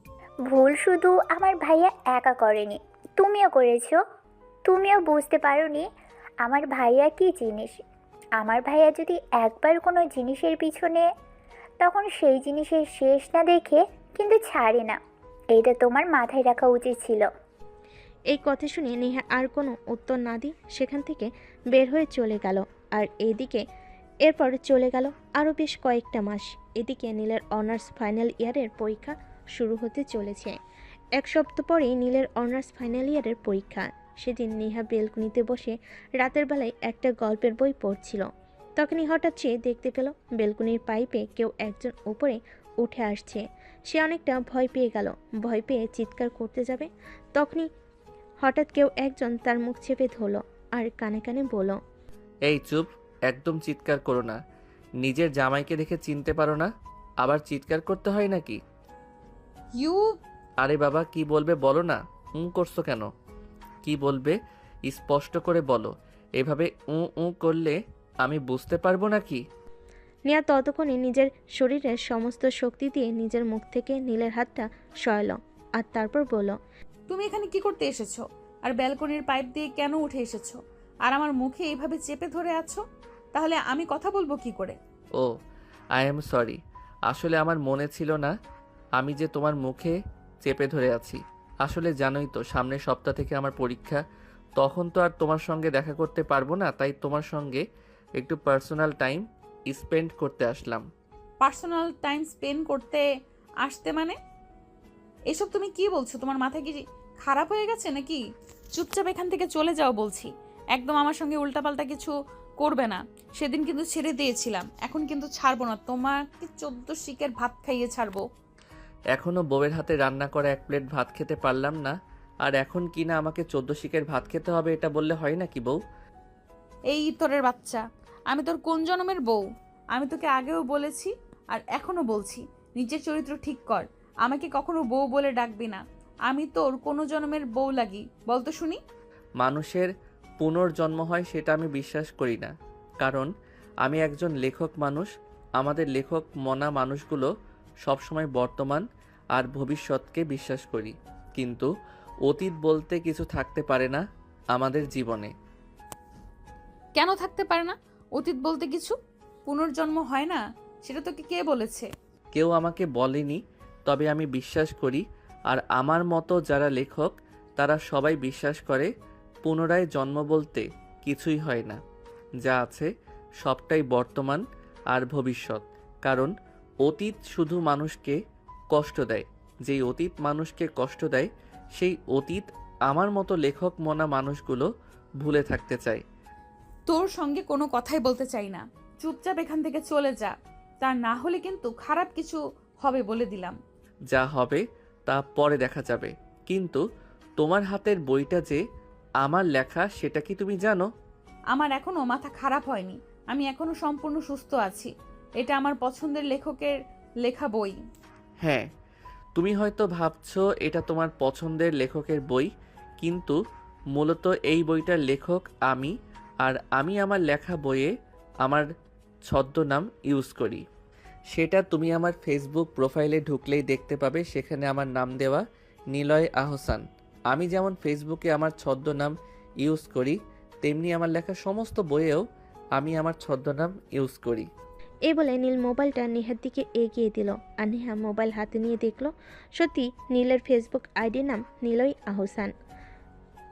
Speaker 10: ভুল শুধু আমার ভাইয়া একা করেনি, তুমিও করেছো। তুমিও বুঝতে পারোনি আমার ভাইয়া কি জিনিস। আমার ভাইয়া যদি একবার কোনো জিনিসের পিছনে, তখন সেই জিনিসের শেষ না দেখে কিন্তু ছাড়ে না। এইটা তোমার মাথায় রাখা উচিত ছিল।
Speaker 3: এই কথা শুনে নেহা আর কোনো উত্তর না দিয়ে সেখান থেকে বের হয়ে চলে গেল। আর এরপর চলে গেল আরও বেশ কয়েকটা মাস। এদিকে নীলের অনার্স ফাইনাল ইয়ারের পরীক্ষা শুরু হতে চলেছে। 1 সপ্তাহ পরেই নীলের অনার্স ফাইনাল ইয়ারের পরীক্ষা। সেদিন নেহা বেলকুনিতে বসে রাতের বেলায় একটা গল্পের বই পড়ছিল। তখনই হঠাৎ সে দেখতে পেল বেলকুনির পাইপে কেউ একজন উপরে উঠে আসছে। সে অনেকটা ভয় পেয়ে গেল। ভয় পেয়ে চিৎকার করতে যাবে, তখনই হঠাৎ কেউ একজন তার মুখ চেপে ধরলো আর কানে কানে বলল,
Speaker 2: এই চুপ, একদম চিৎকার করো না। নিজের জামাইকে দেখে চিনতে পারো না, আবার চিৎকার করতে হয় নাকি?
Speaker 1: ইউ
Speaker 2: আরে বাবা, কি বলবে বলো না, করছো কেন? কি বলবে স্পষ্ট করে বলো, এভাবে করলে আমি বুঝতে পারবো নাকি?
Speaker 3: নেহা ততক্ষণে নিজের শরীরের সমস্ত শক্তি দিয়ে নিজের মুখ থেকে নীলের হাতটা সরালো আর তারপর বলল,
Speaker 1: তুমি এখানে কি করতে এসেছো? আর ব্যালকনির পাইপ দিয়ে কেন উঠে এসেছো? আর আমার মুখে এইভাবে চেপে ধরে আছো? তাহলে আমি কথা বলবো কি করে?
Speaker 2: ও, আই এম সরি, আসলে আমার মনে ছিল না আমি যে তোমার মুখে চেপে ধরে আছি। আসলে জানোই তো, সামনের সপ্তাহ থেকে আমার পরীক্ষা, তখন তো আর তোমার সঙ্গে দেখা করতে পারবো না, তাই তোমার সঙ্গে একটু পার্সোনাল টাইম স্পেন্ড করতে আসলাম।
Speaker 1: পার্সোনাল টাইম স্পেন্ড করতে আসতে মানে? এসব তুমি কি বলছো? তোমার মাথা কি খারাপ হয়ে গেছে নাকি? চুপচাপ এখান থেকে চলে যাও বলছি। একদম আমার সঙ্গে উল্টাপাল্টা কিছু করবে না। সেদিন কিন্তু ছেড়ে দিয়েছিলাম, এখন কিন্তু ছাড়বো না। তোমাকে 14 শিকের ভাত খাইয়ে ছাড়বো।
Speaker 2: এখনও বউয়ের হাতে রান্না করা 1 প্লেট ভাত খেতে পারলাম না, আর এখন কি না আমাকে 14 শিকের ভাত খেতে হবে, এটা বললে হয় নাকি বউ?
Speaker 1: এই ইতরের বাচ্চা, আমি তোর কোন জন্মের বউ? আমি তোকে আগেও বলেছি আর এখনো বলছি, নিজের চরিত্র ঠিক কর। আমাকে কখনো বউ বলে ডাকবি না। আমি তোর কোনো জন্মের বউ লাগি বলতো শুনি?
Speaker 2: মানুষের পুনর্জন্ম হয় সেটা আমি বিশ্বাস করি না, কারণ আমি একজন লেখক মানুষ। আমাদের লেখক মনা মানুষগুলো সবসময় বর্তমান আর ভবিষ্যৎকে বিশ্বাস করি, কিন্তু অতীত বলতে কিছু থাকতে পারে না আমাদের জীবনে।
Speaker 1: কেন থাকতে পারে না? অতীত বলতে কিছু পুনর্জন্ম হয় না, সেটা তোকে কে বলেছে?
Speaker 2: কেউ আমাকে বলেনি, তবে আমি বিশ্বাস করি। আর আমার মতো যারা লেখক তারা সবাই বিশ্বাস করে পুনরায় জন্ম বলতে কিছুই হয় না। যা আছে সবটাই বর্তমান আর ভবিষ্যৎ, কারণ অতীত শুধু মানুষকে কষ্ট দেয়। যেই অতীত মানুষকে কষ্ট দেয় সেই অতীত আমার মতো লেখক মনা মানুষগুলো ভুলে থাকতে চায়।
Speaker 1: তোর সঙ্গে কোনো কথাই বলতে চাই না। চুপচাপ এখান থেকে চলে যা, তা না হলে কিন্তু খারাপ কিছু হবে বলে দিলাম।
Speaker 2: যা হবে তা পরে দেখা যাবে, কিন্তু তোমার হাতের বইটা যে আমার লেখা সেটা কি তুমি জানো?
Speaker 1: আমার এখনো মাথা খারাপ হয়নি, আমি এখনো সম্পূর্ণ সুস্থ আছি। এটা আমার পছন্দের লেখকের লেখা বই।
Speaker 2: হ্যাঁ, তুমি হয়তো ভাবছো এটা তোমার পছন্দের লেখকের বই, কিন্তু মূলত এই বইটার লেখক আমি। আর আমি আমার লেখা বইয়ে আমার ছদ্মনাম ইউজ করি। সেটা তুমি আমার ফেসবুক প্রোফাইলে ঢুকলেই দেখতে পাবে, সেখানে আমার নাম দেওয়া নিলয় আহসান। আমি যেমন ফেসবুকে আমার ছদ্মনাম ইউজ করি, তেমনি আমার লেখা সমস্ত বইয়েও আমি আমার ছদ্মনাম ইউজ করি।
Speaker 3: এই বলে নীল মোবাইলটা নেহার দিকে এগিয়ে দিল আর নেহা মোবাইল হাতে নিয়ে দেখলো সত্যি নীলের ফেসবুক আইডির নাম নিলয় আহসান।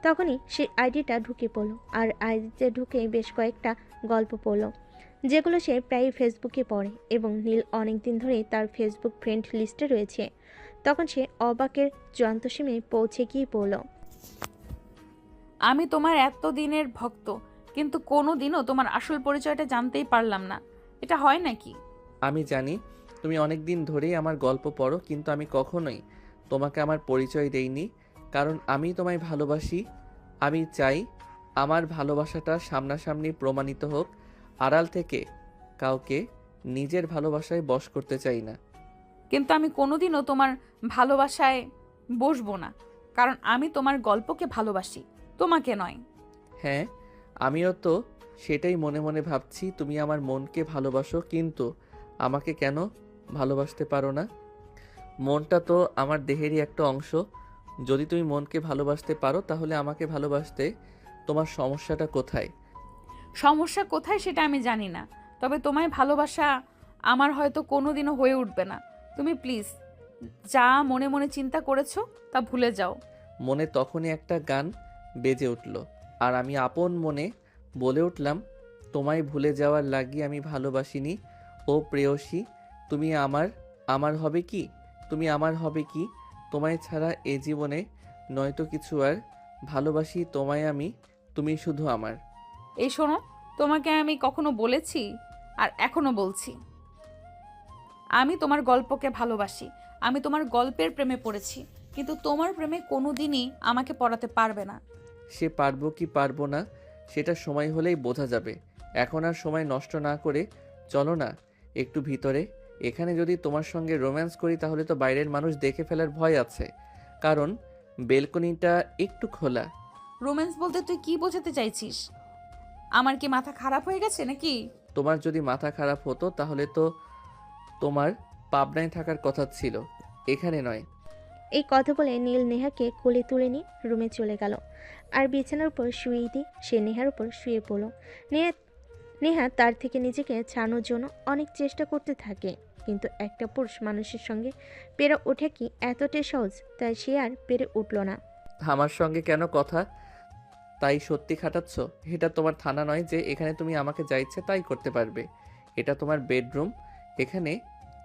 Speaker 3: তখনই সে আইডিটা ঢুকে পড়ল আর আইডিতে ঢুকে বেশ কয়েকটা গল্প পড়ল, যেগুলো সে প্রায়ই ফেসবুকে পড়ে এবং নীল অনেক দিন ধরেই তার ফেসবুক ফ্রেন্ড লিস্টে রয়েছে। তখন সে অবাকের যন্ত্রসীমে পৌঁছে গিয়ে পড়ল,
Speaker 1: আমি তোমার এতদিনের ভক্ত, কিন্তু কোনোদিনও তোমার আসল পরিচয়টা জানতেই পারলাম না। এটা হয় নাকি?
Speaker 2: আমি জানি তুমি অনেক দিন ধরেই আমার গল্প পড়ো, কিন্তু আমি কখনোই তোমাকে আমার পরিচয় দেইনি, কারণ আমি তোমায় ভালোবাসি। আমি চাই আমার ভালোবাসাটা সামনাসামনি প্রমাণিত হোক, আড়াল থেকে কাউকে নিজের ভালোবাসায় বশ করতে চাই না।
Speaker 1: কিন্তু আমি কোনোদিনও তোমার ভালোবাসায় বসবো না, কারণ আমি তোমার গল্পকে ভালোবাসি, তোমাকে নয়।
Speaker 2: হ্যাঁ, আমিও তো সেটাই মনে মনে ভাবছি, তুমি আমার মনকে ভালোবাসো, কিন্তু আমাকে কেন ভালোবাসতে পারো না? মনটা তো আমার দেহেরই একটা অংশ। যদি তুমি মনকে ভালোবাসতে পারো তাহলে আমাকে ভালোবাসতে তোমার সমস্যাটা কোথায়?
Speaker 1: সমস্যা কোথায় সেটা আমি জানি না, তবে তোমায় ভালোবাসা আমার হয়তো কোনোদিনও হয়ে উঠবে না। তুমি প্লিজ যা মনে মনে চিন্তা করেছো তা ভুলে যাও।
Speaker 2: মনে তখনই একটা গান বেজে উঠল, আর আমি আপন মনে বলে উঠলাম, তোমায় ভুলে যাওয়ার লাগি আমি ভালোবাসিনি ও প্রেয়সী। তুমি আমার হবে কি? তুমি আমার হবে কি? তোমায় ছাড়া এ জীবনে নয়তো কিছু আর। ভালোবাসি তোমায় আমি, তুমি শুধু আমার।
Speaker 1: এই শোনো, তোমাকে আমি কখনো বলেছি আর এখনো বলছি, আমি তোমার গল্পকে ভালোবাসি। আমি তোমার গল্পের প্রেমে পড়েছি, কিন্তু তোমার প্রেমে কোনো দিনই আমাকে পড়াতে পারবে না।
Speaker 2: সে পারবো কি পারবো না সেটা সময় হলেই বোঝা যাবে। এখন আর সময় নষ্ট না করে চলো না একটু ভিতরে। এখানে যদি তোমার সঙ্গে রোম্যান্স করি তাহলে তো বাইরের মানুষ দেখে ফেলার ভয় আছে, কারণ বেলকনিটা একটু খোলা।
Speaker 1: রোম্যান্স বলতে তুই কি বোঝাতে চাইছিস? আমার কি মাথা খারাপ হয়ে গেছে নাকি?
Speaker 2: তোমার যদি মাথা খারাপ হতো তাহলে তো তোমার পাবনায় থাকার কথা ছিল, এখানে নয়।
Speaker 3: এই কথা বলে নীল নেহাকে কোলে তুলে নিয়ে রুমে চলে গেল আর বিছানার উপর শুয়ে দিয়ে সে নেহার উপর শুয়ে পড়ল। নেহা তার থেকে নিজেকে ছাড়ানোর জন্য অনেক চেষ্টা করতে থাকে, কিন্তু একটা পুরুষ মানুষের সঙ্গে পেরে ওঠে কি এতটাই সহজ, তাই সে আর পেরে উঠল না।
Speaker 2: আমার সঙ্গে কেন কথা তাই সত্যি খাটাচ্ছ? এটা তোমার থানা নয় যে এখানে তুমি আমাকে যা ইচ্ছে তাই করতে পারবে। এটা তোমার বেডরুম, এখানে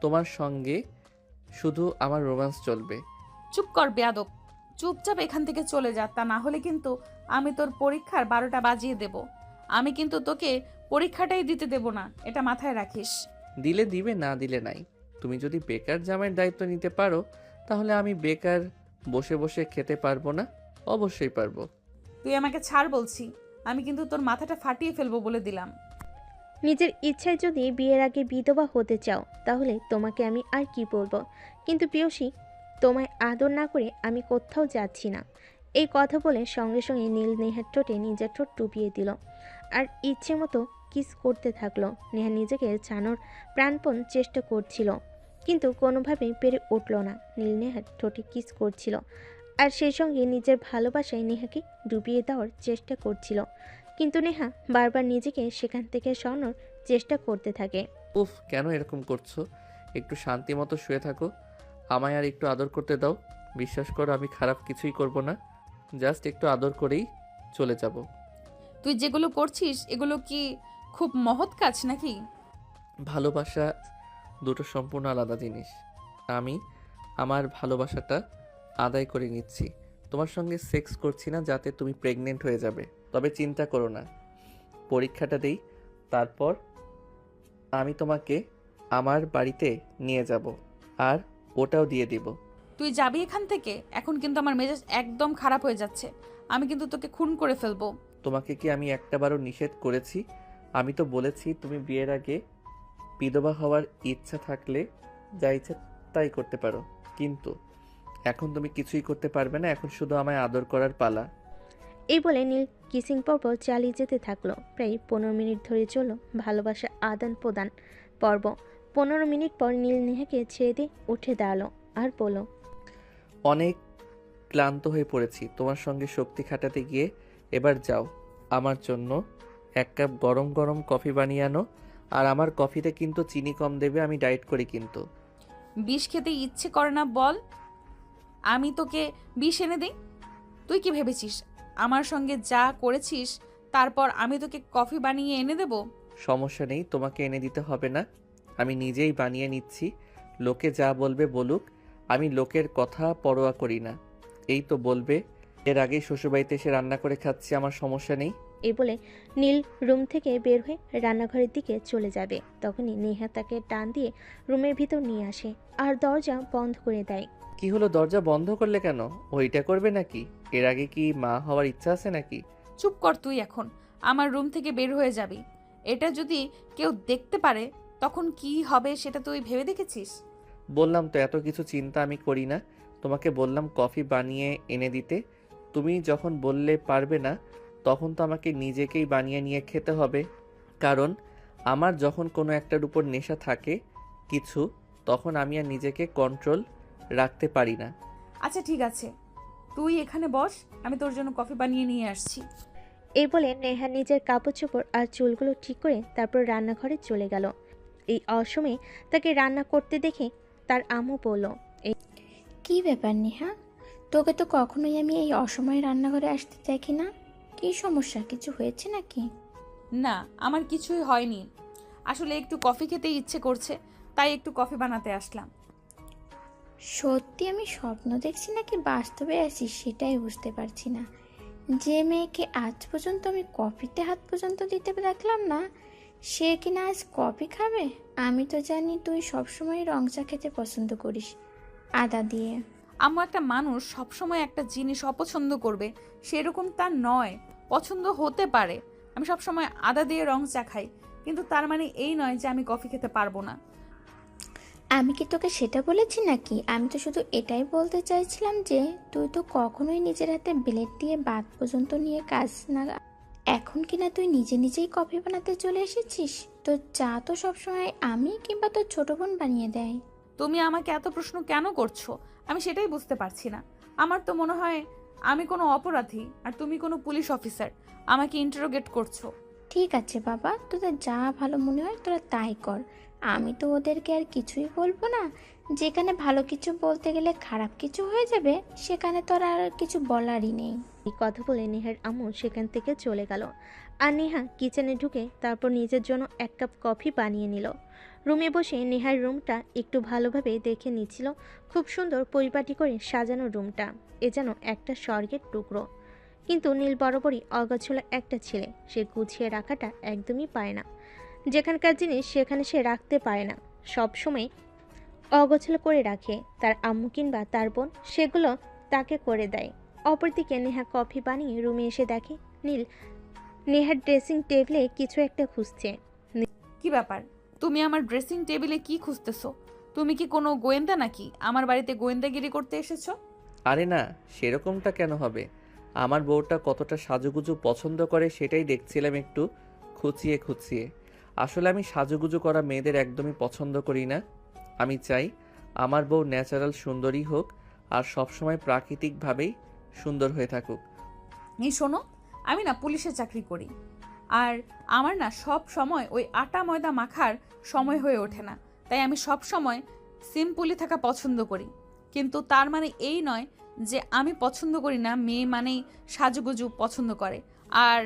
Speaker 2: তোমার সঙ্গে শুধু আমার রোম্যান্স চলবে।
Speaker 1: চুপ কর বেয়াদব, চুপচাপ এখান থেকে চলে যা, তা না হলে কিন্তু আমি তোর পরীক্ষার 12টা বাজিয়ে দেব। আমি কিন্তু তোকে পরীক্ষাটাই দিতে দেব না, এটা মাথায় রাখিস।
Speaker 2: দিলে দিবে, না দিলে নাই। তুমি যদি বেকার জামাইয়ের দায়িত্ব নিতে পারো তাহলে আমি বেকার বসে বসে খেতে পারবো না? অবশ্যই পারবো।
Speaker 1: তুই আমাকে ছাড় বলছি, আমি কিন্তু তোর মাথাটা ফাটিয়ে ফেলবো বলে দিলাম।
Speaker 3: নিজের ইচ্ছায় যদি বিয়ের আগে বিধবা হতে চাও তাহলে তোমাকে আমি আর কি বলবো, কিন্তু পিয়সী তোমায় আদর না করে আমি কোথাও যাচ্ছি না। এই কথা বলে সঙ্গে সঙ্গে নীল নেহার ঠোঁটে নিজের ঠোঁট টুপিয়ে দিল আর ইচ্ছে মতো কিস করতে থাকলো। নেহা নিজেকে ছাড়ানোর প্রাণপণ চেষ্টা করছিল, কিন্তু কোনোভাবেই পেরে উঠল না। নীল নেহার ঠোঁটে কিস করছিল আর সেই সঙ্গে নিজের ভালোবাসায় নেহাকে ডুবিয়ে দেওয়ার চেষ্টা করছিল, কিন্তু নেহা বারবার নিজেকে সেখান থেকে সরানোর চেষ্টা করতে থাকে।
Speaker 2: উফ, কেন এরকম করছো? একটু শান্তি মতো শুয়ে থাকো, আমায় আর একটু আদর করতে দাও। বিশ্বাস করো আমি খারাপ কিছুই করব না, জাস্ট একটু আদর করেই চলে যাব।
Speaker 1: তুই যেগুলো করছিস এগুলো কি খুব মহৎ কাজ নাকি?
Speaker 2: ভালোবাসা দুটো সম্পূর্ণ আলাদা জিনিস। আমি আমার ভালোবাসাটা আদায় করে নিচ্ছি, তোমার সঙ্গে সেক্স করছি না যাতে তুমি প্রেগনেন্ট হয়ে যাবে। তবে চিন্তা করো না, পরীক্ষাটা দেই, তারপর আমি তোমাকে আমার বাড়িতে নিয়ে যাব আর ওটাও দিয়ে দিব।
Speaker 1: তুই যাবি এখান থেকে? এখন কিন্তু আমার মেজাজ একদম খারাপ হয়ে যাচ্ছে, আমি কিন্তু তোকে খুন করে ফেলবো।
Speaker 2: তোমাকে কি আমি একটাবারও নিষেধ করেছি? আমি তো বলেছি তুমি বিয়ের আগে বিধবা হওয়ার ইচ্ছা থাকলে যা ইচ্ছা তাই করতে পারো, কিন্তু এখন তুমি কিছুই করতে পারবে না। এখন শুধু আমায় আদর করার পালা।
Speaker 3: এই বলে নীল কিসিং পর্ব চালিয়ে যেতে থাকলো। প্রায় 15 মিনিট ধরে চলল ভালোবাসা আদান প্রদান পর্ব। 15 মিনিট পর নীল নেহাকে ছেড়ে দিয়ে উঠে দাঁড়ালো আর বলল,
Speaker 2: অনেক ক্লান্ত হয়ে পড়েছি তোমার সঙ্গে শক্তি খাটাতে গিয়ে। এবার যাও, আমার জন্য 1 কাপ গরম গরম কফি বানিয়ে আনো, আর আমার কফিতে কিন্তু চিনি কম দেবে, আমি ডায়েট করি কিন্তু।
Speaker 1: বিষ খেতে ইচ্ছে করে না বল, আমি তোকে বিষ এনে দিই? তুই কি ভেবেছিস আমার সঙ্গে যা করেছিস তারপর আমি তোকে কফি বানিয়ে এনে দেব?
Speaker 2: সমস্যা নেই, তোমাকে এনে দিতে হবে না, আমি নিজেই বানিয়ে নিচ্ছি। লোকে যা বলবে বলুক, আমি লোকের কথা পরোয়া করি না। এই তো বলবে, এর আগে শ্বশুরবাড়িতে এসে রান্না করে খাচ্ছি, আমার সমস্যা নেই।
Speaker 3: এই বলে নীল রুম থেকে বের হয়ে রান্নাঘরের দিকে চলে যাবে। তখনই নেহা তাকে টান দিয়ে রুমের ভিতর নিয়ে আসে আর দরজা বন্ধ করে দেয়।
Speaker 2: কি হলো, দরজা বন্ধ করলে কেন? ওইটা করবে নাকি? এর আগে কি মা হওয়ার ইচ্ছা আছে নাকি?
Speaker 1: চুপ কর তুই, এখন আমার রুম থেকে বের হয়ে যাবি। এটা যদি কেউ দেখতে পারে তখন কি হবে সেটা তুই ভেবে দেখেছিস?
Speaker 2: বললাম তো এত কিছু চিন্তা আমি করি না। তোমাকে বললাম কফি বানিয়ে এনে দিতে, তুমি যখন বললে পারবে না তখন তো আমাকে নিজেকেই বানিয়ে নিয়ে খেতে হবে। কারণ আমার যখন কোনো একটার উপর নেশা থাকে কিছু, তখন আমি আর নিজেকে কন্ট্রোল রাখতে পারি না।
Speaker 1: আচ্ছা ঠিক আছে, তুই এখানে বস, আমি তোর জন্য কফি বানিয়ে নিয়ে আসছি।
Speaker 3: এই বলে নেহা নিজের কাপড় চোপড় আর চুলগুলো ঠিক করে তারপর রান্নাঘরে চলে গেল। এই অসময়ে তাকে রান্না করতে দেখে তার আম্মু বলল,
Speaker 12: কি ব্যাপার নেহা, তোকে তো কখনোই আমি এই অসময়ে রান্নাঘরে আসতে দেখি না। কি সমস্যা, কিছু হয়েছে নাকি?
Speaker 1: না, আমার কিছুই হয়নি, আসলে একটু কফি খেতে ইচ্ছে করছে তাই একটু কফি বানাতে আসলাম।
Speaker 12: সত্যি আমি স্বপ্ন দেখছি নাকি বাস্তবে আছি সেটাই বুঝতে পারছি না। যে মেয়েকে আজ পর্যন্ত আমি কফিতে হাত পর্যন্ত দিতে দেখলাম না, সে কিনা আজ কফি খাবে। আমি তো জানি তুই সবসময় রং চা খেতে পছন্দ করিস, আদা দিয়ে।
Speaker 1: আম্মু, একটা মানুষ সবসময় একটা জিনিস অপছন্দ করবে সেরকম তা নয়। পছন্দ হতে পারে। আমি সবসময় আদা দিয়ে রং চা খাই, কিন্তু তার মানে এই নয় যে আমি কফি খেতে পারবো না।
Speaker 12: আমি কি তোকে সেটা বলেছি নাকি? আমি তো শুধু এটাই বলতে চাইছিলাম যে তুই তো কখনোই নিজের হাতে ব্লেড দিয়ে বাত পর্যন্ত নিয়ে কাজ না, এখন কিনা তুই নিজে নিজেই কফি বানাতে চলে এসেছিস। তোর চা তো সবসময় আমি কিংবা তোর ছোট বোন বানিয়ে দেয়।
Speaker 1: তুমি আমাকে এত প্রশ্ন কেন করছো? আমি সেটাই বুঝতে পারছি না। আমার তো মনে হয় আমি কোনো অপরাধী আর তুমি কোনো পুলিশ অফিসার, আমাকে ইন্টারোগেট করছো।
Speaker 12: ঠিক আছে বাবা, তোদের যা ভালো মনে হয় তোরা তাই কর। আমি তো ওদেরকে আর কিছুই বলবো না। যেখানে ভালো কিছু বলতে গেলে খারাপ কিছু হয়ে যাবে, সেখানে তো আর কিছু বলারই নেই।
Speaker 3: এই কথা বলে নেহার আম্মু সেখান থেকে চলে গেল। আর নেহা কিচেনে ঢুকে তারপর নিজের জন্য 1 কাপ কফি বানিয়ে নিল। রুমে বসে নেহার রুমটা একটু ভালোভাবে দেখে নিচ্ছিল। খুব সুন্দর পরিপাটি করে সাজানো রুমটা, এ যেন একটা স্বর্গের টুকরো। কিন্তু নীল বরাবরই অগোছালো একটা ছেলে, সে গুছিয়ে রাখাটা একদমই পারে না। যেখানকার জিনিস সেখানে সে রাখতে পারে না, সব সময় অগোছালো করে রাখে। তার আম্মু কিংবা তার বোন সেগুলো তাকে করে দেয়। অপরদিকে নেহা কফি বানিয়ে রুমে এসে দেখে নীল নেহার ড্রেসিং টেবিলে কিছু একটা খুঁজছে।
Speaker 1: কি ব্যাপার? তুমি আমার ড্রেসিং টেবিলে কি খুঁজতেছো? তুমি কি কোনো গোয়েন্দা নাকি? আমার বাড়িতে গোয়েন্দাগিরি করতে এসেছো?
Speaker 2: আরে না, সেরকমটা কেন হবে? আমার বউটা কতটা সাজুগুজু পছন্দ করে সেটাই দেখছিলাম একটু খুঁচিয়ে খুঁচিয়ে। আসলে আমি সাজুগুজু করা মেয়েদের একদমই পছন্দ করি না। আমি চাই আমার বউ ন্যাচারাল সুন্দরী হোক আর সবসময় প্রাকৃতিকভাবেই সুন্দর হয়ে থাকুক।
Speaker 1: এই শোনো, আমি না পুলিশে চাকরি করি, আর আমার না সব সময় ওই আটা ময়দা মাখার সময় হয়ে ওঠে না। তাই আমি সব সময় সিম্পলি থাকা পছন্দ করি। কিন্তু তার মানে এই নয় যে আমি পছন্দ করি না মেয়ে মানেই সাজুগুজু পছন্দ করে। আর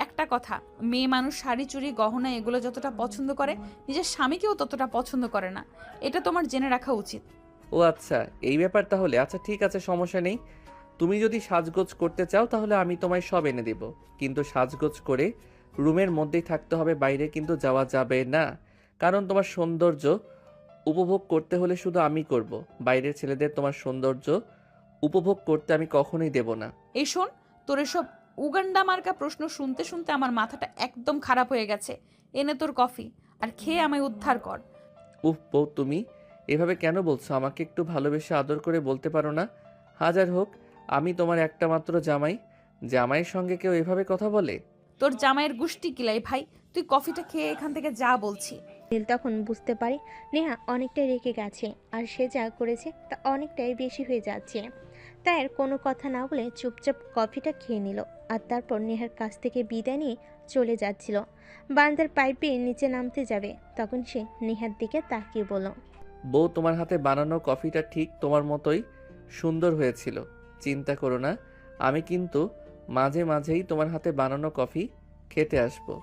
Speaker 1: একটা কথা, মেয়ে মানুষ শাড়ি চুড়ি গহনা এগুলো যতটা পছন্দ করে, নিজের স্বামীকেও ততটা পছন্দ করে না। এটা তোমার জেনে রাখা উচিত।
Speaker 2: ও আচ্ছা, এই ব্যাপার তাহলে। আচ্ছা ঠিক আছে, সমস্যা নেই। তুমি যদি সাজগোজ করতে চাও তাহলে আমি তোমায় সব এনে দেব, কিন্তু সাজগোজ করে রুমের মধ্যেই থাকতে হবে, বাইরে কিন্তু যাওয়া যাবে না। কারণ তোমার সৌন্দর্য উপভোগ করতে হলে শুধু আমি করব, বাইরের ছেলেদের তোমার সৌন্দর্য উপভোগ করতে আমি কখনোই দেব না।
Speaker 1: এই শোন, তোর এসব উগান্ডা মার্কা প্রশ্ন শুনতে শুনতে আমার মাথাটা একদম খারাপ হয়ে গেছে। এনে তোর কফি আর খেয়ে আমায় উদ্ধার কর।
Speaker 2: উফ বউ, তুমি এভাবে কেন বলছো? আমাকে একটু ভালোবেসে আদর করে বলতে পারো না? হাজার হোক আমি তোমার একটা মাত্র জামাই, জামাইয়ের সঙ্গে কেউ এভাবে কথা বলে?
Speaker 1: তোর জামাইয়ের গুষ্টি কিলাই ভাই, তুই কফিটা খেয়ে এখান থেকে যা বলছি।
Speaker 3: নীল তখন বুঝতে পারে নেহা অনেকটাই রেগে গেছে, আর সে যা করেছে তা অনেকটাই বেশি হয়ে যাচ্ছে। তাই আর কোনো কথা না বলে চুপচাপ কফিটা খেয়ে নিল। আর তারপর নেহার কাছ থেকে বিদায় নিয়ে চলে যাচ্ছিল। বারান্দার পাইপ বেয়ে নিচে নামতে যাবে, তখন সে নেহার দিকে তাকিয়ে বলল,
Speaker 2: বউ, তোমার হাতে বানানো কফিটা ঠিক তোমার মতোই সুন্দর হয়েছিল। চিন্তা করো না, আমি কিন্তু মাঝে মাঝেই তোমার হাতে বানানো কফি খেতে আসবো।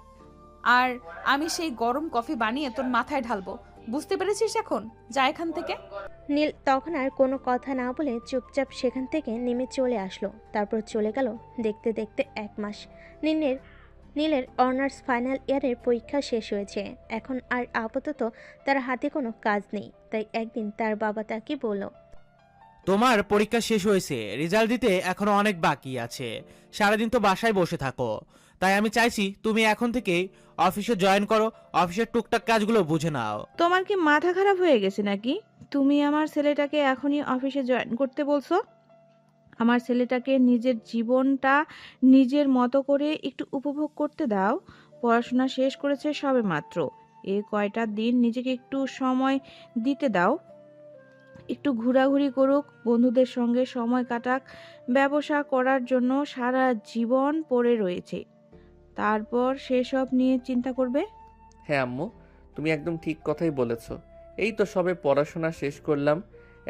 Speaker 1: আর আমি সেই গরম কফি বানিয়ে তোর মাথায় ঢালবো, বুঝতে পেরেছিস? এখন যা এখান থেকে।
Speaker 3: নীল তখন আর কোনো কথা না বলে চুপচাপ সেখান থেকে নেমে চলে আসলো। তারপর চলে গেল দেখতে দেখতে 1 মাস। নীলের অনার্স ফাইনাল ইয়ারের পরীক্ষা শেষ হয়েছে। এখন আর আপাতত তার হাতে কোনো কাজ নেই। তাই একদিন তার বাবা তাকে বলল,
Speaker 9: তোমার পরীক্ষা শেষ হয়েছে, রেজাল্ট দিতে এখনো অনেক বাকি আছে। সারাদিন তো বাসায় বসে থাকো, তাই আমি চাইছি তুমি এখন থেকে অফিসে জয়েন করো, অফিসের টুকটাক কাজগুলো বুঝে নাও।
Speaker 7: তোমার কি মাথা খারাপ হয়ে গেছে নাকি? তুমি আমার ছেলেটাকে এখনই অফিসে জয়েন করতে বলছো? আমার ছেলেটাকে নিজের জীবনটা নিজের মতো করে একটু উপভোগ করতে দাও। পড়াশোনা শেষ করেছে সবে মাত্র। এই কয়টা দিন নিজেকে একটু সময় দিতে দাও, একটু ঘোরাঘুরি করুক, বন্ধুদের সঙ্গে সময় কাটাক। ব্যবসা করার জন্য সারা জীবন পড়ে রয়েছে, তারপর সেসব নিয়ে চিন্তা করবে।
Speaker 2: হ্যাঁ আম্মু, তুমি একদম ঠিক কথাই বলেছ। এই তো সবে পড়াশোনা শেষ করলাম,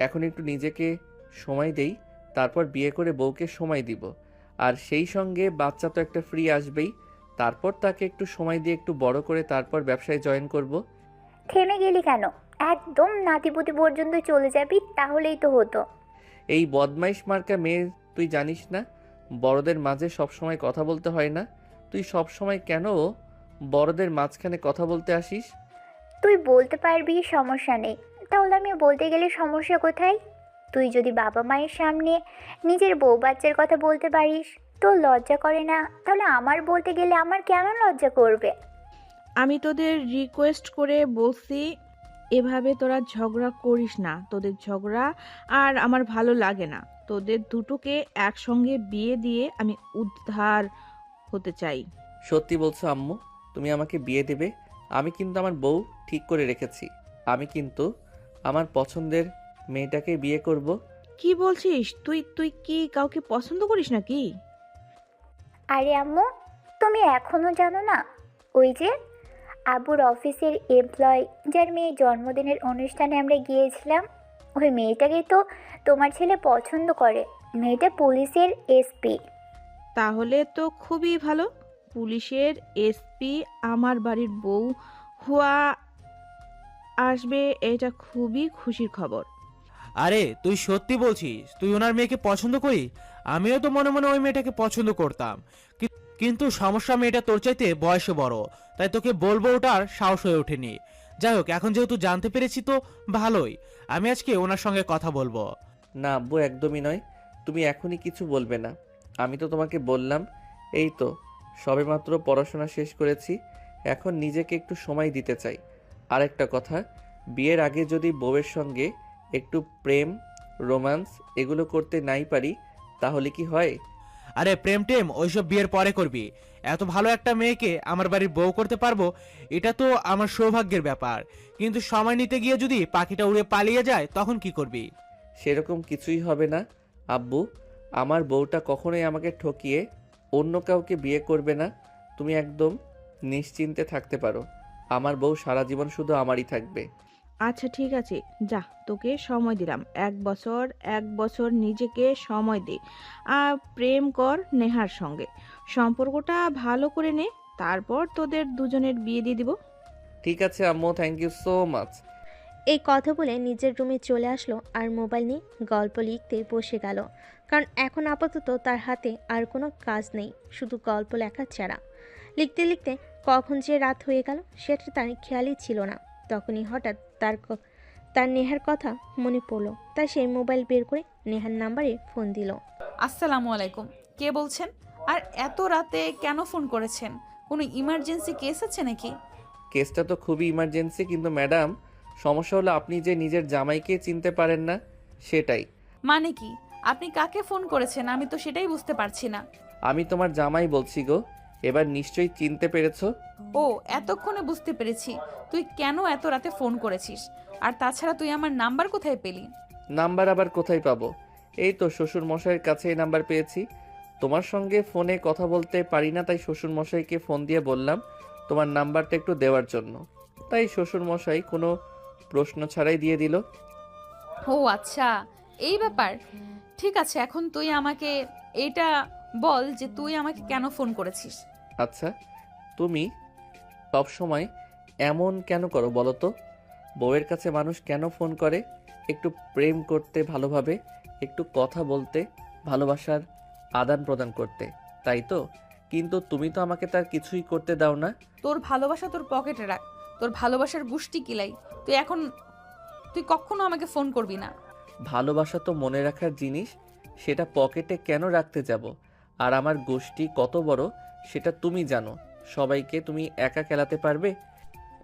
Speaker 2: এখন একটু নিজেকে সময় দেই, তারপর বিয়ে করে বউকে সময় দিব। আর সেই সঙ্গে বাচ্চা তো একটা ফ্রি আসবেই, তারপর তাকে একটু সময় দিয়ে একটু বড় করে তারপর ব্যবসায় জয়েন করব।
Speaker 10: থেমে গেলি কেন? একদম নাতিপুতি পর্যন্ত চলে যাবি, তাহলেই তো হতো।
Speaker 2: এই বদমাইশ মার্কা মেয়ে, তুই জানিস না বড়দের মাঝে সবসময় কথা বলতে হয় না? তুই সবসময় কেন বড়দের মাঝখানে কথা বলতে আসিস?
Speaker 10: তুই বলতে পারবি, সমস্যা নেই। তাহলে আমি বলতে গেলে সমস্যা কোথায়? তুই যদি বাবা মায়ের সামনে নিজের বউ বাচ্চার কথা বলতে পারিস, তোর লজ্জা করে না? তাহলে আমার বলতে গেলে আমার কেন লজ্জা করবে?
Speaker 7: আমি তোদের রিকোয়েস্ট করে বলছি, এভাবে তোরা ঝগড়া করিস না। তোদের ঝগড়া আর আমার ভালো লাগে না। তোদের দুটোকে একসঙ্গে বিয়ে দিয়ে আমি উদ্ধার হতে চাই।
Speaker 2: সত্যি বলছো আম্মু? তুমি আমাকে বিয়ে দেবে? আমি কিন্তু আমার বউ ঠিক করে রেখেছি। আমি কিন্তু আমার পছন্দের মেয়েটাকে বিয়ে করব।
Speaker 7: কি বলছিস? তুই তুই কি কাউকে পছন্দ করিস নাকি?
Speaker 10: আরে আম্মু, তুমি এখনো জানো না? ওই যে আবুর অফিসের এমপ্লয়, যার মেয়ের জন্মদিনের অনুষ্ঠানে আমরা গিয়েছিলাম, ওই মেয়েটাকে তো তোমার ছেলে পছন্দ করে। মেয়েটা পুলিশের এসপি।
Speaker 7: তাহলে তো খুবই ভালো। পুলিশের এসপি আমার বাড়ির বউ হওয়া আসবে, এটা খুবই খুশির খবর।
Speaker 9: আরে তুই সত্যি বলছিস? তুই ওনার মেয়েকে পছন্দ করিস? আমিও তো মনে মনে ওই মেয়েটাকে পছন্দ করতাম, কিন্তু সমস্যা মেয়েটা তোর চাইতে বয়সে বড়, তাই তোকে বলবো ওটার সাহস হয়ে ওঠেনি। যাই হোক, এখন যেহেতু জানতে পেরেছি তো ভালোই। আমি আজকে ওনার সঙ্গে কথা বলবো।
Speaker 2: না আব্বু, একদমই নয়। তুমি এখনই কিছু বলবে না। আমি তো তোমাকে বললাম, এই তো সবেমাত্র পড়াশোনা শেষ করেছি, এখন নিজেকে একটু সময় দিতে চাই। আর একটা কথা, বিয়ের আগে যদি বউয়ের সঙ্গে একটু প্রেম, রোম্যান্স এগুলো করতে নাই পারি, তাহলে কি হয়?
Speaker 9: আরে প্রেম টেম ওইসব বিয়ের পরে করবি। এত ভালো একটা মেয়েকে আমার বাড়ির বউ করতে পারবো, এটা তো আমার সৌভাগ্যের ব্যাপার। কিন্তু সময় নিতে গিয়ে যদি পাখিটা উড়ে পালিয়ে যায়, তখন কি করবি?
Speaker 2: সেরকম কিছুই হবে না আব্বু। আমার বউটা কখনোই আমাকে ঠকিয়ে অন্য কাউকে বিয়ে করবে না। তুমি একদম নিশ্চিন্তে থাকতে পারো। আমার বউ সারা জীবন শুধু আমারই থাকবে।
Speaker 7: আচ্ছা ঠিক আছে, যা, তোকে সময় দিলাম 1 বছর। 1 বছর নিজেকে সময় দে। আর প্রেম কর নেহার সঙ্গে, সম্পর্কটা ভালো করে নে, তারপর তোদের দুজনের বিয়ে দিয়ে দিব।
Speaker 2: ঠিক আছে আম্মু, থ্যাংক ইউ সো মাচ।
Speaker 3: এই কথা বলে নিজের রুমে চলে আসলো আর মোবাইল নিয়ে গল্প লিখতে বসে গেল। কারণ এখন আপাতত তার হাতে আর কোনো কাজ নেই, শুধু গল্প লেখা ছাড়া। লিখতে লিখতে কখন যে রাত হয়ে গেল সেটা তার খেয়ালই ছিল না। তখনই হঠাৎ তার নেহার কথা মনে পড়লো, তাই সেই মোবাইল বের করে নেহার নাম্বারে ফোন দিল।
Speaker 1: আসসালামু আলাইকুম, কে বলছেন? আর এত রাতে কেন ফোন করেছেন? কোনো ইমার্জেন্সি কেস আছে নাকি?
Speaker 2: কেসটা তো খুবই ইমার্জেন্সি, কিন্তু ম্যাডাম সমস্যা হলো আপনি যে নিজের জামাইকে চিনতে পারেন না, সেটাই।
Speaker 1: মানে কি? আপনি কাকে ফোন করেছেন? আমি তো সেটাই বুঝতে পারছি না।
Speaker 2: আমি তোমার জামাই বলছি গো। এবার নিশ্চয়ই চিনতে পেরেছো।
Speaker 1: ও, এতক্ষণে বুঝতে পেরেছি তুই কেন এত রাতে ফোন করেছিস। আর তাছাড়া তুই আমার নাম্বার কোথায় পেলি?
Speaker 2: নাম্বার আবার কোথায় পাবো? এই তো শ্বশুর মশাইয়ের কাছে এই নাম্বার পেয়েছি। তোমার সঙ্গে ফোনে কথা বলতে পারি না, তাই শ্বশুর মশাইকে ফোন দিয়ে বললাম তোমার নাম্বারটা একটু দেওয়ার জন্য। তাই শ্বশুর মশাই কোনো প্রশ্ন ছাড়াই দিয়ে দিল।
Speaker 1: ও আচ্ছা, এই ব্যাপার। ঠিক আছে, এখন তুই আমাকে এটা বল যে তুই আমাকে কেন ফোন করেছিস।
Speaker 2: আচ্ছা, তুমি সব সময় এমন কেন করো বলো তো? বউয়ের কাছে মানুষ কেন ফোন করে? একটু প্রেম করতে, ভালোভাবে একটু কথা বলতে, ভালোবাসার আদান প্রদান করতে, তাই তো? কিন্তু তুমি তো আমাকে তার কিছুই করতে দাও না।
Speaker 1: তোর ভালোবাসা তোর পকেটে রাখ, তোর ভালোবাসার গুষ্টি কিলাই। তুই কখনো আমাকে ফোন করবি না।
Speaker 2: ভালোবাসা তো মনে রাখার জিনিস, সেটা পকেটে কেন রাখতে যাব? আর আমার গোষ্ঠী কত বড় সেটা তুমি জানো। সবাইকে তুমি একা খেলাতে পারবে?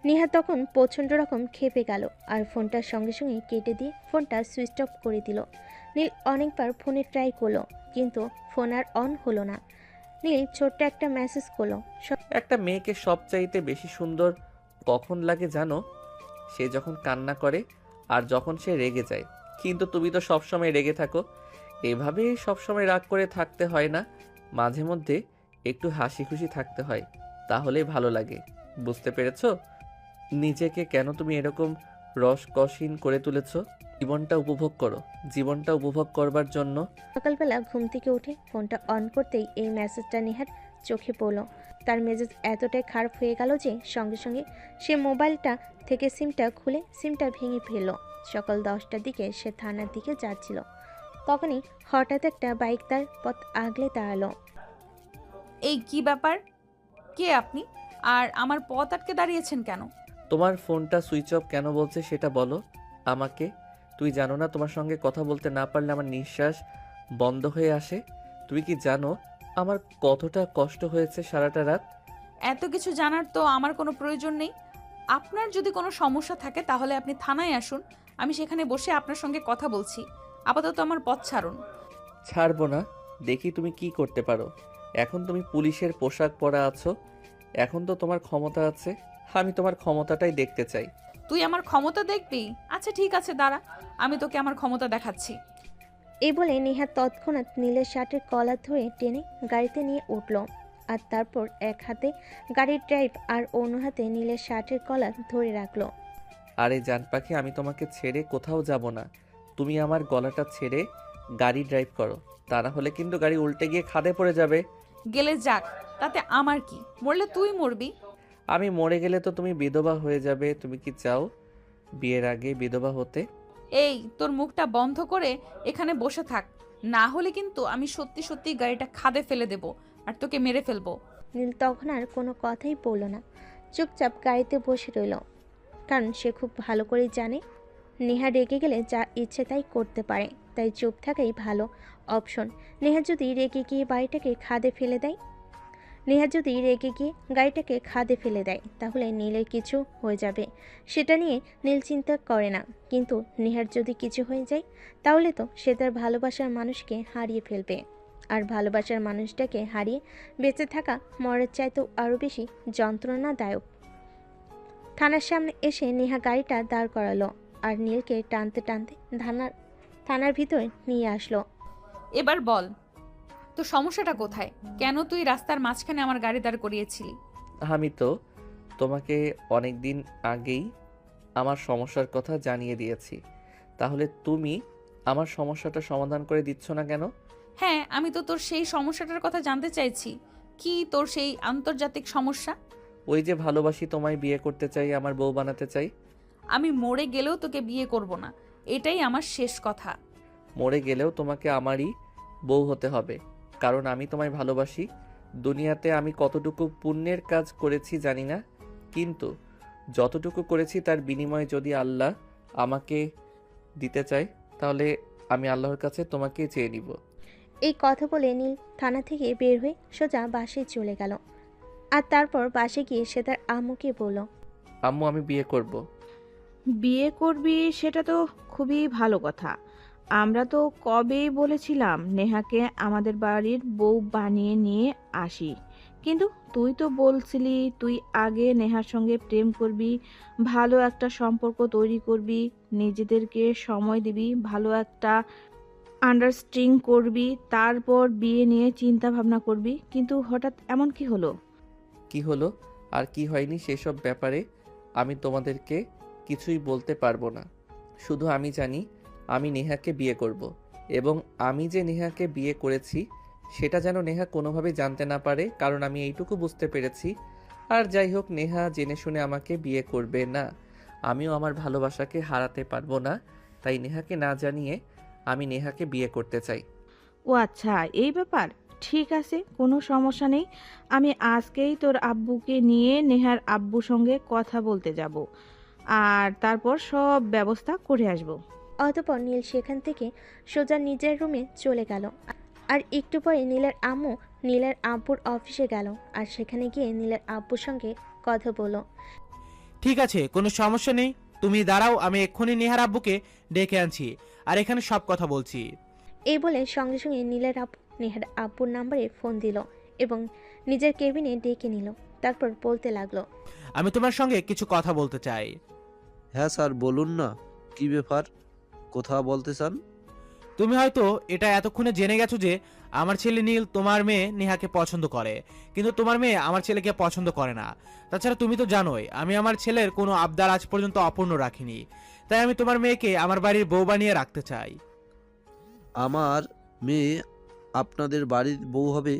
Speaker 3: নেহা তখন প্রচণ্ড রকম খেপে গেল আর ফোনটার সঙ্গে সঙ্গে কেটে দিয়ে ফোনটা সুইচ অফ করে দিল। নীল অনেকবার ফোনে ট্রাই করলো, কিন্তু ফোন আর অন হলো না। নীল ছোট্ট একটা মেসেজ করলো।
Speaker 2: একটা মেয়েকে সবচাইতে বেশি সুন্দর কখন লাগে জানো? সে যখন কান্না করে আর যখন সে রেগে যায়। কিন্তু তুমি তো সবসময় রেগে থাকো। এভাবে সবসময় রাগ করে থাকতে হয় না, মাঝে মধ্যে একটু হাসি খুশি থাকতে হয়, তাহলেই ভালো লাগে। বুঝতে পেরেছো? নিজেকে কেন তুমি এরকম রসকসহীন করে তুলেছো? জীবনটা উপভোগ করো। জীবনটা উপভোগ করবার জন্য
Speaker 3: সকালবেলা ঘুম থেকে উঠে ফোনটা অন করতেই এই মেসেজটা নেহার চোখে পড়ল। তার মেজাজ এতটাই খারাপ হয়ে গেল যে সঙ্গে সঙ্গে সে মোবাইলটা থেকে সিমটা খুলে সিমটা ভেঙে ফেলল। সকাল 10টার দিকে সে থানার দিকে যাচ্ছিল, তখনই হঠাৎ একটা বাইক তার পথ আগলে দাঁড়ালো।
Speaker 1: এই কি ব্যাপার? কে আপনি? আর আমার পথ আটকে দাঁড়িয়েছেন কেন?
Speaker 2: তোমার ফোনটা সুইচ অফ কেন বলছে সেটা বলো আমাকে। তুই জানো না তোমার সঙ্গে কথা বলতে না পারলে আমার নিঃশ্বাস বন্ধ হয়ে আসে? তুমি কি জানো আমার কতটা কষ্ট হয়েছে সারাটা রাত?
Speaker 1: এত কিছু জানার তো আমার কোনো প্রয়োজন নেই। আপনার যদি কোনো সমস্যা থাকে তাহলে আপনি থানায় আসুন, আমি সেখানে বসে আপনার সঙ্গে কথা বলছি। আপাতত আমার পথ ছাড়ুন।
Speaker 2: ছাড়বো না, দেখি তুমি কি করতে পারো। এখন তুমি পুলিশের পোশাক পরা আছো, এখন তো তোমার ক্ষমতা আছে। আমি তোমার ক্ষমতাটাই দেখতে চাই।
Speaker 1: তুই আমার ক্ষমতা দেখবি? আচ্ছা ঠিক আছে, দাঁড়া, আমি তোকে আমার ক্ষমতা দেখাচ্ছি।
Speaker 3: এই বলে নেহা তৎক্ষণাৎ নীলের শার্টের কলার ধরে টেনে গাড়িতে নিয়ে উঠল। আর তারপর এক হাতে গাড়ির ড্রাইভ আর অন্য হাতে নীলের শার্টের কলার ধরে রাখলো।
Speaker 2: আরে জান পাখি, আমি তোমাকে ছেড়ে কোথাও যাব না। তুমি আমার গলাটা ছেড়ে গাড়ি ড্রাইভ করো, তা না হলে কিন্তু গাড়ি উল্টে গিয়ে খাদে পড়ে যাবে।
Speaker 1: গেলে যাক, তাতে আমার কি? মরলে তুই মরবি।
Speaker 2: আমি মরে গেলে তো তুমি বিধবা হয়ে যাবে। তুমি কি চাও বিয়ের আগে বিধবা হতে?
Speaker 1: এই তোর মুখটা বন্ধ করে এখানে বসে থাক, না হলে কিন্তু আমি সত্যি সত্যি গাড়িটা খাদে ফেলে দেব আর তোকে মেরে ফেলবো।
Speaker 3: নীল তখন আর কোনো কথাই বলল না, চুপচাপ গাড়িতে বসে রইল। কারণ সে খুব ভালো করেই জানে নেহা রেগে গেলে যা ইচ্ছে তাই করতে পারে, তাই চুপ থাকাই ভালো অপশন। নেহা যদি রেগে গিয়ে গাড়িটাকে খাদে ফেলে দেয় তাহলে নীলের কিছু হয়ে যাবে, সেটা নিয়ে নীল চিন্তা করে না। কিন্তু নেহার যদি কিছু হয়ে যায় তাহলে তো সে তার ভালোবাসার মানুষকে হারিয়ে ফেলবে, আর ভালোবাসার মানুষটাকে হারিয়ে বেঁচে থাকা মরার চাইতেও আরও বেশি যন্ত্রণাদায়ক। থানার সামনে এসে নেহা গাড়িটা দাঁড় করালো আর নীলকে টানতে টানতে থানার ভিতরে নিয়ে আসলো।
Speaker 1: এবার বল, তো সমস্যাটা কোথায়? কেন তুই রাস্তার মাঝখানে আমার গাড়ি দাঁড় করিয়েছিলি?
Speaker 2: আমি তো তোমাকে অনেক দিন আগেই আমার সমস্যার কথা জানিয়ে দিয়েছি, তাহলে তুমি আমার সমস্যাটা সমাধান করে দিচ্ছ না কেন?
Speaker 1: হ্যাঁ, আমি তো তোর সেই সমস্যাটার কথা জানতে চাইছি। কি তোর সেই আন্তর্জাতিক সমস্যা?
Speaker 2: ওই যে ভালোবাসি, তোমায় বিয়ে করতে চাই, আমার বউ বানাতে চাই।
Speaker 1: আমি মরে গেলেও তোকে বিয়ে করব না, এটাই আমার শেষ কথা।
Speaker 2: মরে গেলেও তোমাকে আমারই বউ হতে হবে, কারণ আমি তোমায় ভালোবাসি। দুনিয়াতে আমি কতটুকু পুণ্যের কাজ করেছি জানি না, কিন্তু যতটুকু করেছি তার বিনিময়ে যদি আল্লাহ আমাকে দিতে চায় তাহলে আমি আল্লাহর কাছে তোমাকে চেয়ে নিব।
Speaker 3: এই কথা বলে নীল থানা থেকে বের হয়ে সোজা বাসে চলে গেল। আর তারপর বাসে গিয়ে সে তার আম্মুকে বলল,
Speaker 2: আম্মু, আমি বিয়ে করব।
Speaker 7: বিয়ে করবি সেটা তো খুবই ভালো কথা। আমরা তো কবেই বলেছিলাম নেহাকে আমাদের বাড়ির বউ বানিয়ে নিয়ে আসি, কিন্তু তুই তো বলছিলি তুই আগে নেহার সঙ্গে প্রেম করবি, ভালো একটা সম্পর্ক তৈরি করবি, নিজেদেরকে সময় দিবি, ভালো একটা আন্ডারস্ট্যান্ডিং করবি, তারপর বিয়ে নিয়ে চিন্তা ভাবনা করবি। কিন্তু হঠাৎ এমন কি হলো?
Speaker 2: কি হলো আর কি হয়নি সেসব ব্যাপারে আমি তোমাদেরকে কিছুই বলতে পারবো না। শুধু আমি জানি আমি নেহাকে বিয়ে করব, এবং আমি যে নেহাকে বিয়ে করেছি সেটা যেন নেহা কোনোভাবে জানতে না পারে, কারণ আমি এইটুকু বুঝতে পেরেছি। আর যাই হোক, নেহা জেনে শুনে আমাকে বিয়ে করবে না, আমিও আমার ভালোবাসাকে হারাতে পারবো না। তাই নেহাকে না জানিয়ে আমি নেহাকে বিয়ে করতে চাই।
Speaker 7: ও আচ্ছা, এই ব্যাপার। ঠিক আছে, কোনো সমস্যা নেই। আমি আজকেই তোর আব্বুকে নিয়ে নেহার আব্বুর সঙ্গে কথা বলতে যাব, আর তারপর সব ব্যবস্থা করে আসব।
Speaker 3: অতঃপর নীল সেখান থেকে সোজা নিজের রুমে চলে গেল। আর একটু পরে নীলের আম্মু নীলের আব্বুর অফিসে গেল আর সেখানে গিয়ে নীলের আব্বুর সঙ্গে কথা বলল।
Speaker 9: ঠিক আছে, কোনো সমস্যা নেই, তুমি দাঁড়াও, আমি এক্ষুনি নেহার আব্বুকে ডেকে আনছি আর এখানে সব কথা বলছি।
Speaker 3: এই বলে সঙ্গে সঙ্গে নীলের আব্বু নেহার আব্বুর নাম্বারে ফোন দিল এবং নিজের কেবিনে ডেকে নিল। তারপর বলতে লাগলো,
Speaker 9: আমি তোমার সঙ্গে কিছু কথা বলতে চাই।
Speaker 11: হ্যাঁ স্যার, বলুন না, কি ব্যাপার, কথা বলতে চান?
Speaker 9: তুমি হয়তো এটা এতক্ষণে জেনে গেছো যে আমার ছেলে নীল তোমার মেয়ে নেহাকে পছন্দ করে, কিন্তু তোমার মেয়ে আমার ছেলেকে পছন্দ করে না। তাছাড়া তুমি তো জানোই আমি আমার ছেলের কোনো আবদার আজ পর্যন্ত অপূর্ণ রাখিনি, তাই আমি তোমার মেয়েকে আমার বাড়ির বউ বানিয়ে রাখতে চাই।
Speaker 11: আমার মেয়ে আপনাদের বাড়ির বউ হবে,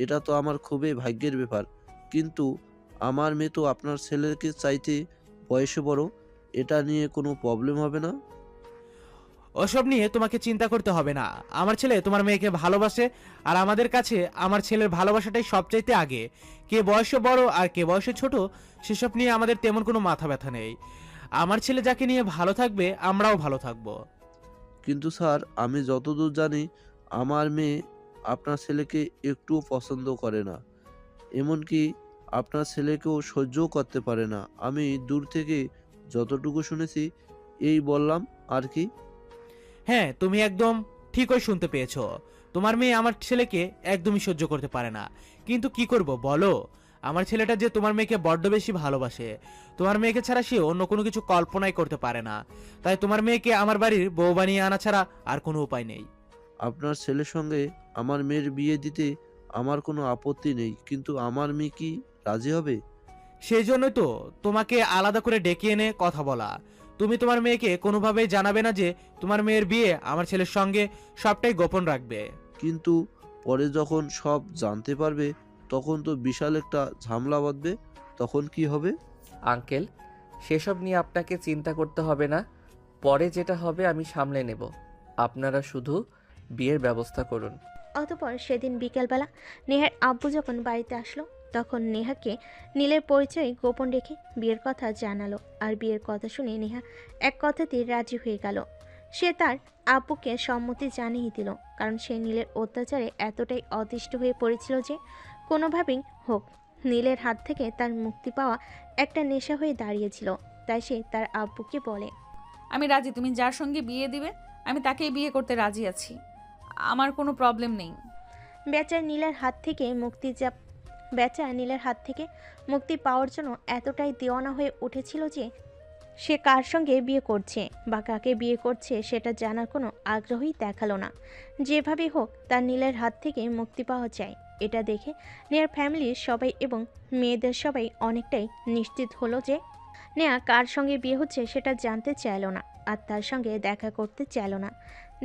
Speaker 11: এটা তো আমার খুবই ভাগ্যের ব্যাপার, কিন্তু আমার মেয়ে তো আপনার ছেলেকে চাইতে বয়সে বড়, এটা নিয়ে কোনো প্রবলেম হবে না?
Speaker 9: ওসব নিয়ে তোমাকে চিন্তা করতে হবে না, আমার ছেলে তোমার মেয়েকে ভালোবাসে, আর আমাদের কাছে আমার ছেলের ভালোবাসাটাই সবচাইতে আগে। কে বয়সে বড় আর কে বয়সে ছোট সেসব নিয়ে আমাদের তেমন কোনো মাথা ব্যথা নেই। আমার ছেলে যাকে নিয়ে ভালো থাকবে আমরাও ভালো থাকবো।
Speaker 11: কিন্তু স্যার, আমি যতদূর জানি আমার মেয়ে আপনার ছেলেকে একটুও পছন্দ করে না, এমনকি আপনার ছেলেকেও সহ্যও করতে পারে না। আমি দূর থেকে যতটুকু শুনেছি এই বললাম আর কি।
Speaker 9: হ্যাঁ, তুমি একদম ঠিকই শুনতে পেয়েছো। তোমার মেয়ে আমার ছেলেকে একদমই সহ্য করতে পারে না। কিন্তু কি করব বলো? আমার ছেলেটা যে তোমার মেয়েকে বড্ড বেশি ভালোবাসে। তোমার মেয়েকে ছাড়া সে অন্য কোনো কিছু কল্পনাই করতে পারে না। তাই তোমার মেয়েকে আমার বাড়ির বউ বানিয়ে আনা ছাড়া আর কোনো উপায় নেই।
Speaker 11: আপনার ছেলের সঙ্গে আমার মেয়ের বিয়ে দিতে আমার কোনো আপত্তি নেই, কিন্তু আমার মেয়ে কি রাজি হবে?
Speaker 9: সেই জন্যই তো তোমাকে আলাদা করে ডেকে এনে কথা বলা। তুমি তোমার মেয়েকে কোনোভাবেই জানাবে না যে তোমার মেয়ের বিয়ে আমার ছেলের সঙ্গে, সবটাই গোপন রাখবে।
Speaker 11: কিন্তু পরে যখন সব জানতে পারবে তখন তো বিশাল একটা ঝামেলা বাঁধবে, তখন কি হবে?
Speaker 2: আঙ্কেল, সেসব নিয়ে আপনাকে চিন্তা করতে হবে না। পরে যেটা হবে আমি সামলে নেব। আপনারা শুধু বিয়ের ব্যবস্থা করুন।
Speaker 3: অতপর সেদিন বিকেলবেলা নেহার আব্বু যখন বাড়িতে আসলো তখন নেহাকে নীলের পরিচয় গোপন রেখে বিয়ের কথা জানালো। আর বিয়ের কথা শুনে নেহা এক কথাতেই রাজি হয়ে গেল। সে তার আব্বুকে সম্মতি জানিয়ে দিল, কারণ সে নীলের অত্যাচারে এতটাই অতিষ্ঠ হয়ে পড়েছিল যে কোনোভাবেই হোক নীলের হাত থেকে তার মুক্তি পাওয়া একটা নেশা হয়ে দাঁড়িয়েছিল। তাই সে তার আব্বুকে বলে,
Speaker 1: আমি রাজি, তুমি যার সঙ্গে বিয়ে দিবে আমি তাকেই বিয়ে করতে রাজি আছি, আমার কোনো প্রবলেম নেই।
Speaker 3: বেচার নীলের হাত থেকে মুক্তি পাওয়ার জন্য এতটাই দেওয়ানা হয়ে উঠেছিল যে সে কার সঙ্গে বিয়ে করছে বা কাকে বিয়ে করছে সেটা জানার কোনো আগ্রহই দেখালো না। যেভাবেই হোক তার নীলের হাত থেকে মুক্তি পাওয়া যায়, এটা দেখে নেহার ফ্যামিলির সবাই এবং মেয়েদের সবাই অনেকটাই নিশ্চিত হলো যে নেহা কার সঙ্গে বিয়ে হচ্ছে সেটা জানতে চাইল না আর তার সঙ্গে দেখা করতে চাইল না।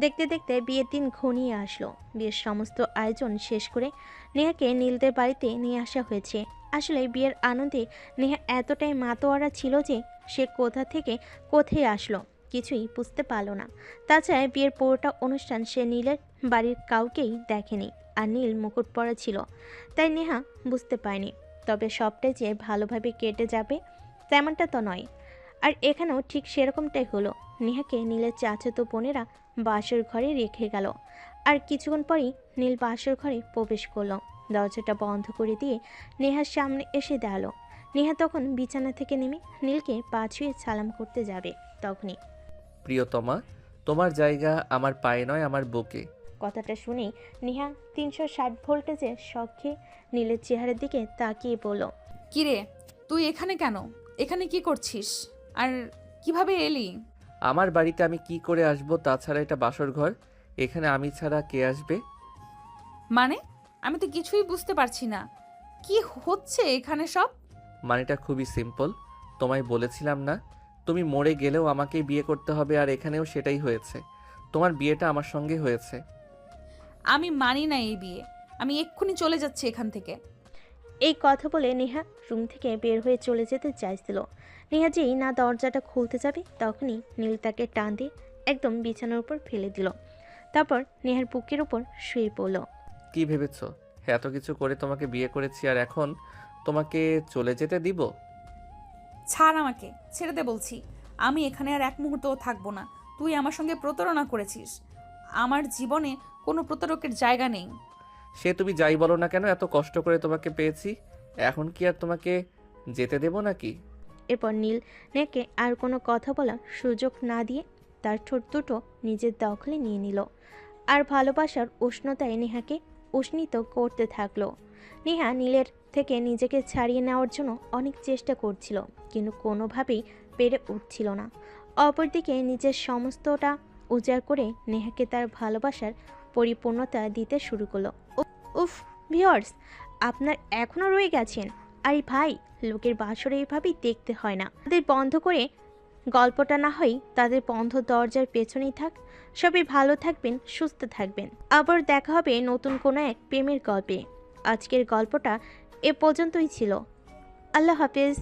Speaker 3: দেখতে দেখতে বিয়ের দিন ঘনিয়ে আসলো। বিয়ের সমস্ত আয়োজন শেষ করে নেহাকে নীলদের বাড়িতে নিয়ে আসা হয়েছে। আসলে বিয়ের আনন্দে নেহা এতটাই মাতোয়ারা ছিল যে সে কোথা থেকে কোথায় আসলো কিছুই বুঝতে পারল না। তাছাড়া বিয়ের পুরোটা অনুষ্ঠান সে নীলের বাড়ির কাউকেই দেখেনি, আর নীল মুকুট পরা ছিল তাই নেহা বুঝতে পারেনি। তবে সবটাই যে ভালোভাবে কেটে যাবে তেমনটা তো নয়। আর এখানেও ঠিক সেরকমটাই হলো। নেহাকে নীলের চাচাতো বোনেরা বাসর ঘরে রেখে গেল। আর কিছুক্ষণ পরেই নীল বাসর ঘরে প্রবেশ করলো। দরজাটা বন্ধ করে দিয়ে নেহার সামনে এসে দাঁড়ালো। নেহা তখন বিছানা থেকে নেমে নীলকে পা ছুঁয়ে সালাম করতে যাবে, তখনই
Speaker 2: প্রিয়তমা, তোমার জায়গা আমার পায়ে নয়, আমার বুকে।
Speaker 3: কথাটা শুনে নেহা 360 ভোল্টেজের শখে নীলের চেহারার দিকে তাকিয়ে বলল,
Speaker 1: কিরে, তুই এখানে কেন? এখানে কি করছিস? আর কিভাবে এলি?
Speaker 2: আমার বাড়িতে আমি কি করে আসবো? তাছাড়া এটা বাসর ঘর, এখানে আমি ছাড়া কে আসবে?
Speaker 1: মানে আমি তো কিছুই বুঝতে পারছি না, কি হচ্ছে এখানে সব?
Speaker 2: মানেটা খুবই সিম্পল। তোমায় বলেছিলাম না তুমি মরে গেলেও আমাকেই বিয়ে করতে হবে, আর এখানেও সেটাই হয়েছে। তোমার বিয়েটা আমার সঙ্গে হয়েছে।
Speaker 1: আমি মানি না এই বিয়ে, আমি এক্ষুনি চলে যাচ্ছি এখান থেকে।
Speaker 3: এই কথা বলে নেহা রুম থেকে বের হয়ে চলে যেতে চাইছিল। নেহা যেই না দরজাটা খুলতে যাবে তখনই নীল তাকে টান দিয়ে একদম বিছানার উপর ফেলে দিল। তারপর নেহার বুকের উপর শুয়ে পড়ল।
Speaker 2: কি ভেবেছ এত কিছু করে তোমাকে বিয়ে করেছি আর এখন তোমাকে চলে যেতে দিব?
Speaker 1: ছাড় আমাকে, ছেড়ে দে বলছি। আমি এখানে আর এক মুহূর্তও থাকবো না। তুই আমার সঙ্গে প্রতারণা করেছিস, আমার জীবনে কোনো প্রতারকের জায়গা নেই।
Speaker 2: সে তুমি যাই বলো না কেন, এত কষ্ট করে তোমাকে পেয়েছি, এখন কি আর তোমাকে যেতে দেব নাকি?
Speaker 3: এরপর নীল নেহাকে আর কোনো কথা বলার সুযোগ না দিয়ে তার ঠোঁট দুটো নিজের দখলে নিয়ে নিল আর ভালোবাসার উষ্ণতায় নেহাকে উষ্ণিত করতে থাকলো। নেহা নীলের থেকে নিজেকে ছাড়িয়ে নেওয়ার জন্য অনেক চেষ্টা করছিল, কিন্তু কোনোভাবেই পেরে উঠছিল না। অপরদিকে নিজের সমস্তটা উজাড় করে নেহাকে তার ভালোবাসার পরিপূর্ণতা দিতে শুরু করলো। উফ ভিউয়ার্স, আপনার এখনও রয়ে গেছেন? আরে ভাই, লোকের বাসরে এইভাবেই দেখতে হয় না। তাদের বন্ধ করে গল্পটা না হয় তাদের বন্ধ দরজার পেছনেই থাক। সবাই ভালো থাকবেন, সুস্থ থাকবেন। আবার দেখা হবে নতুন কোনো এক প্রেমের গল্পে। আজকের গল্পটা এ পর্যন্তই ছিল। আল্লাহ হাফেজ।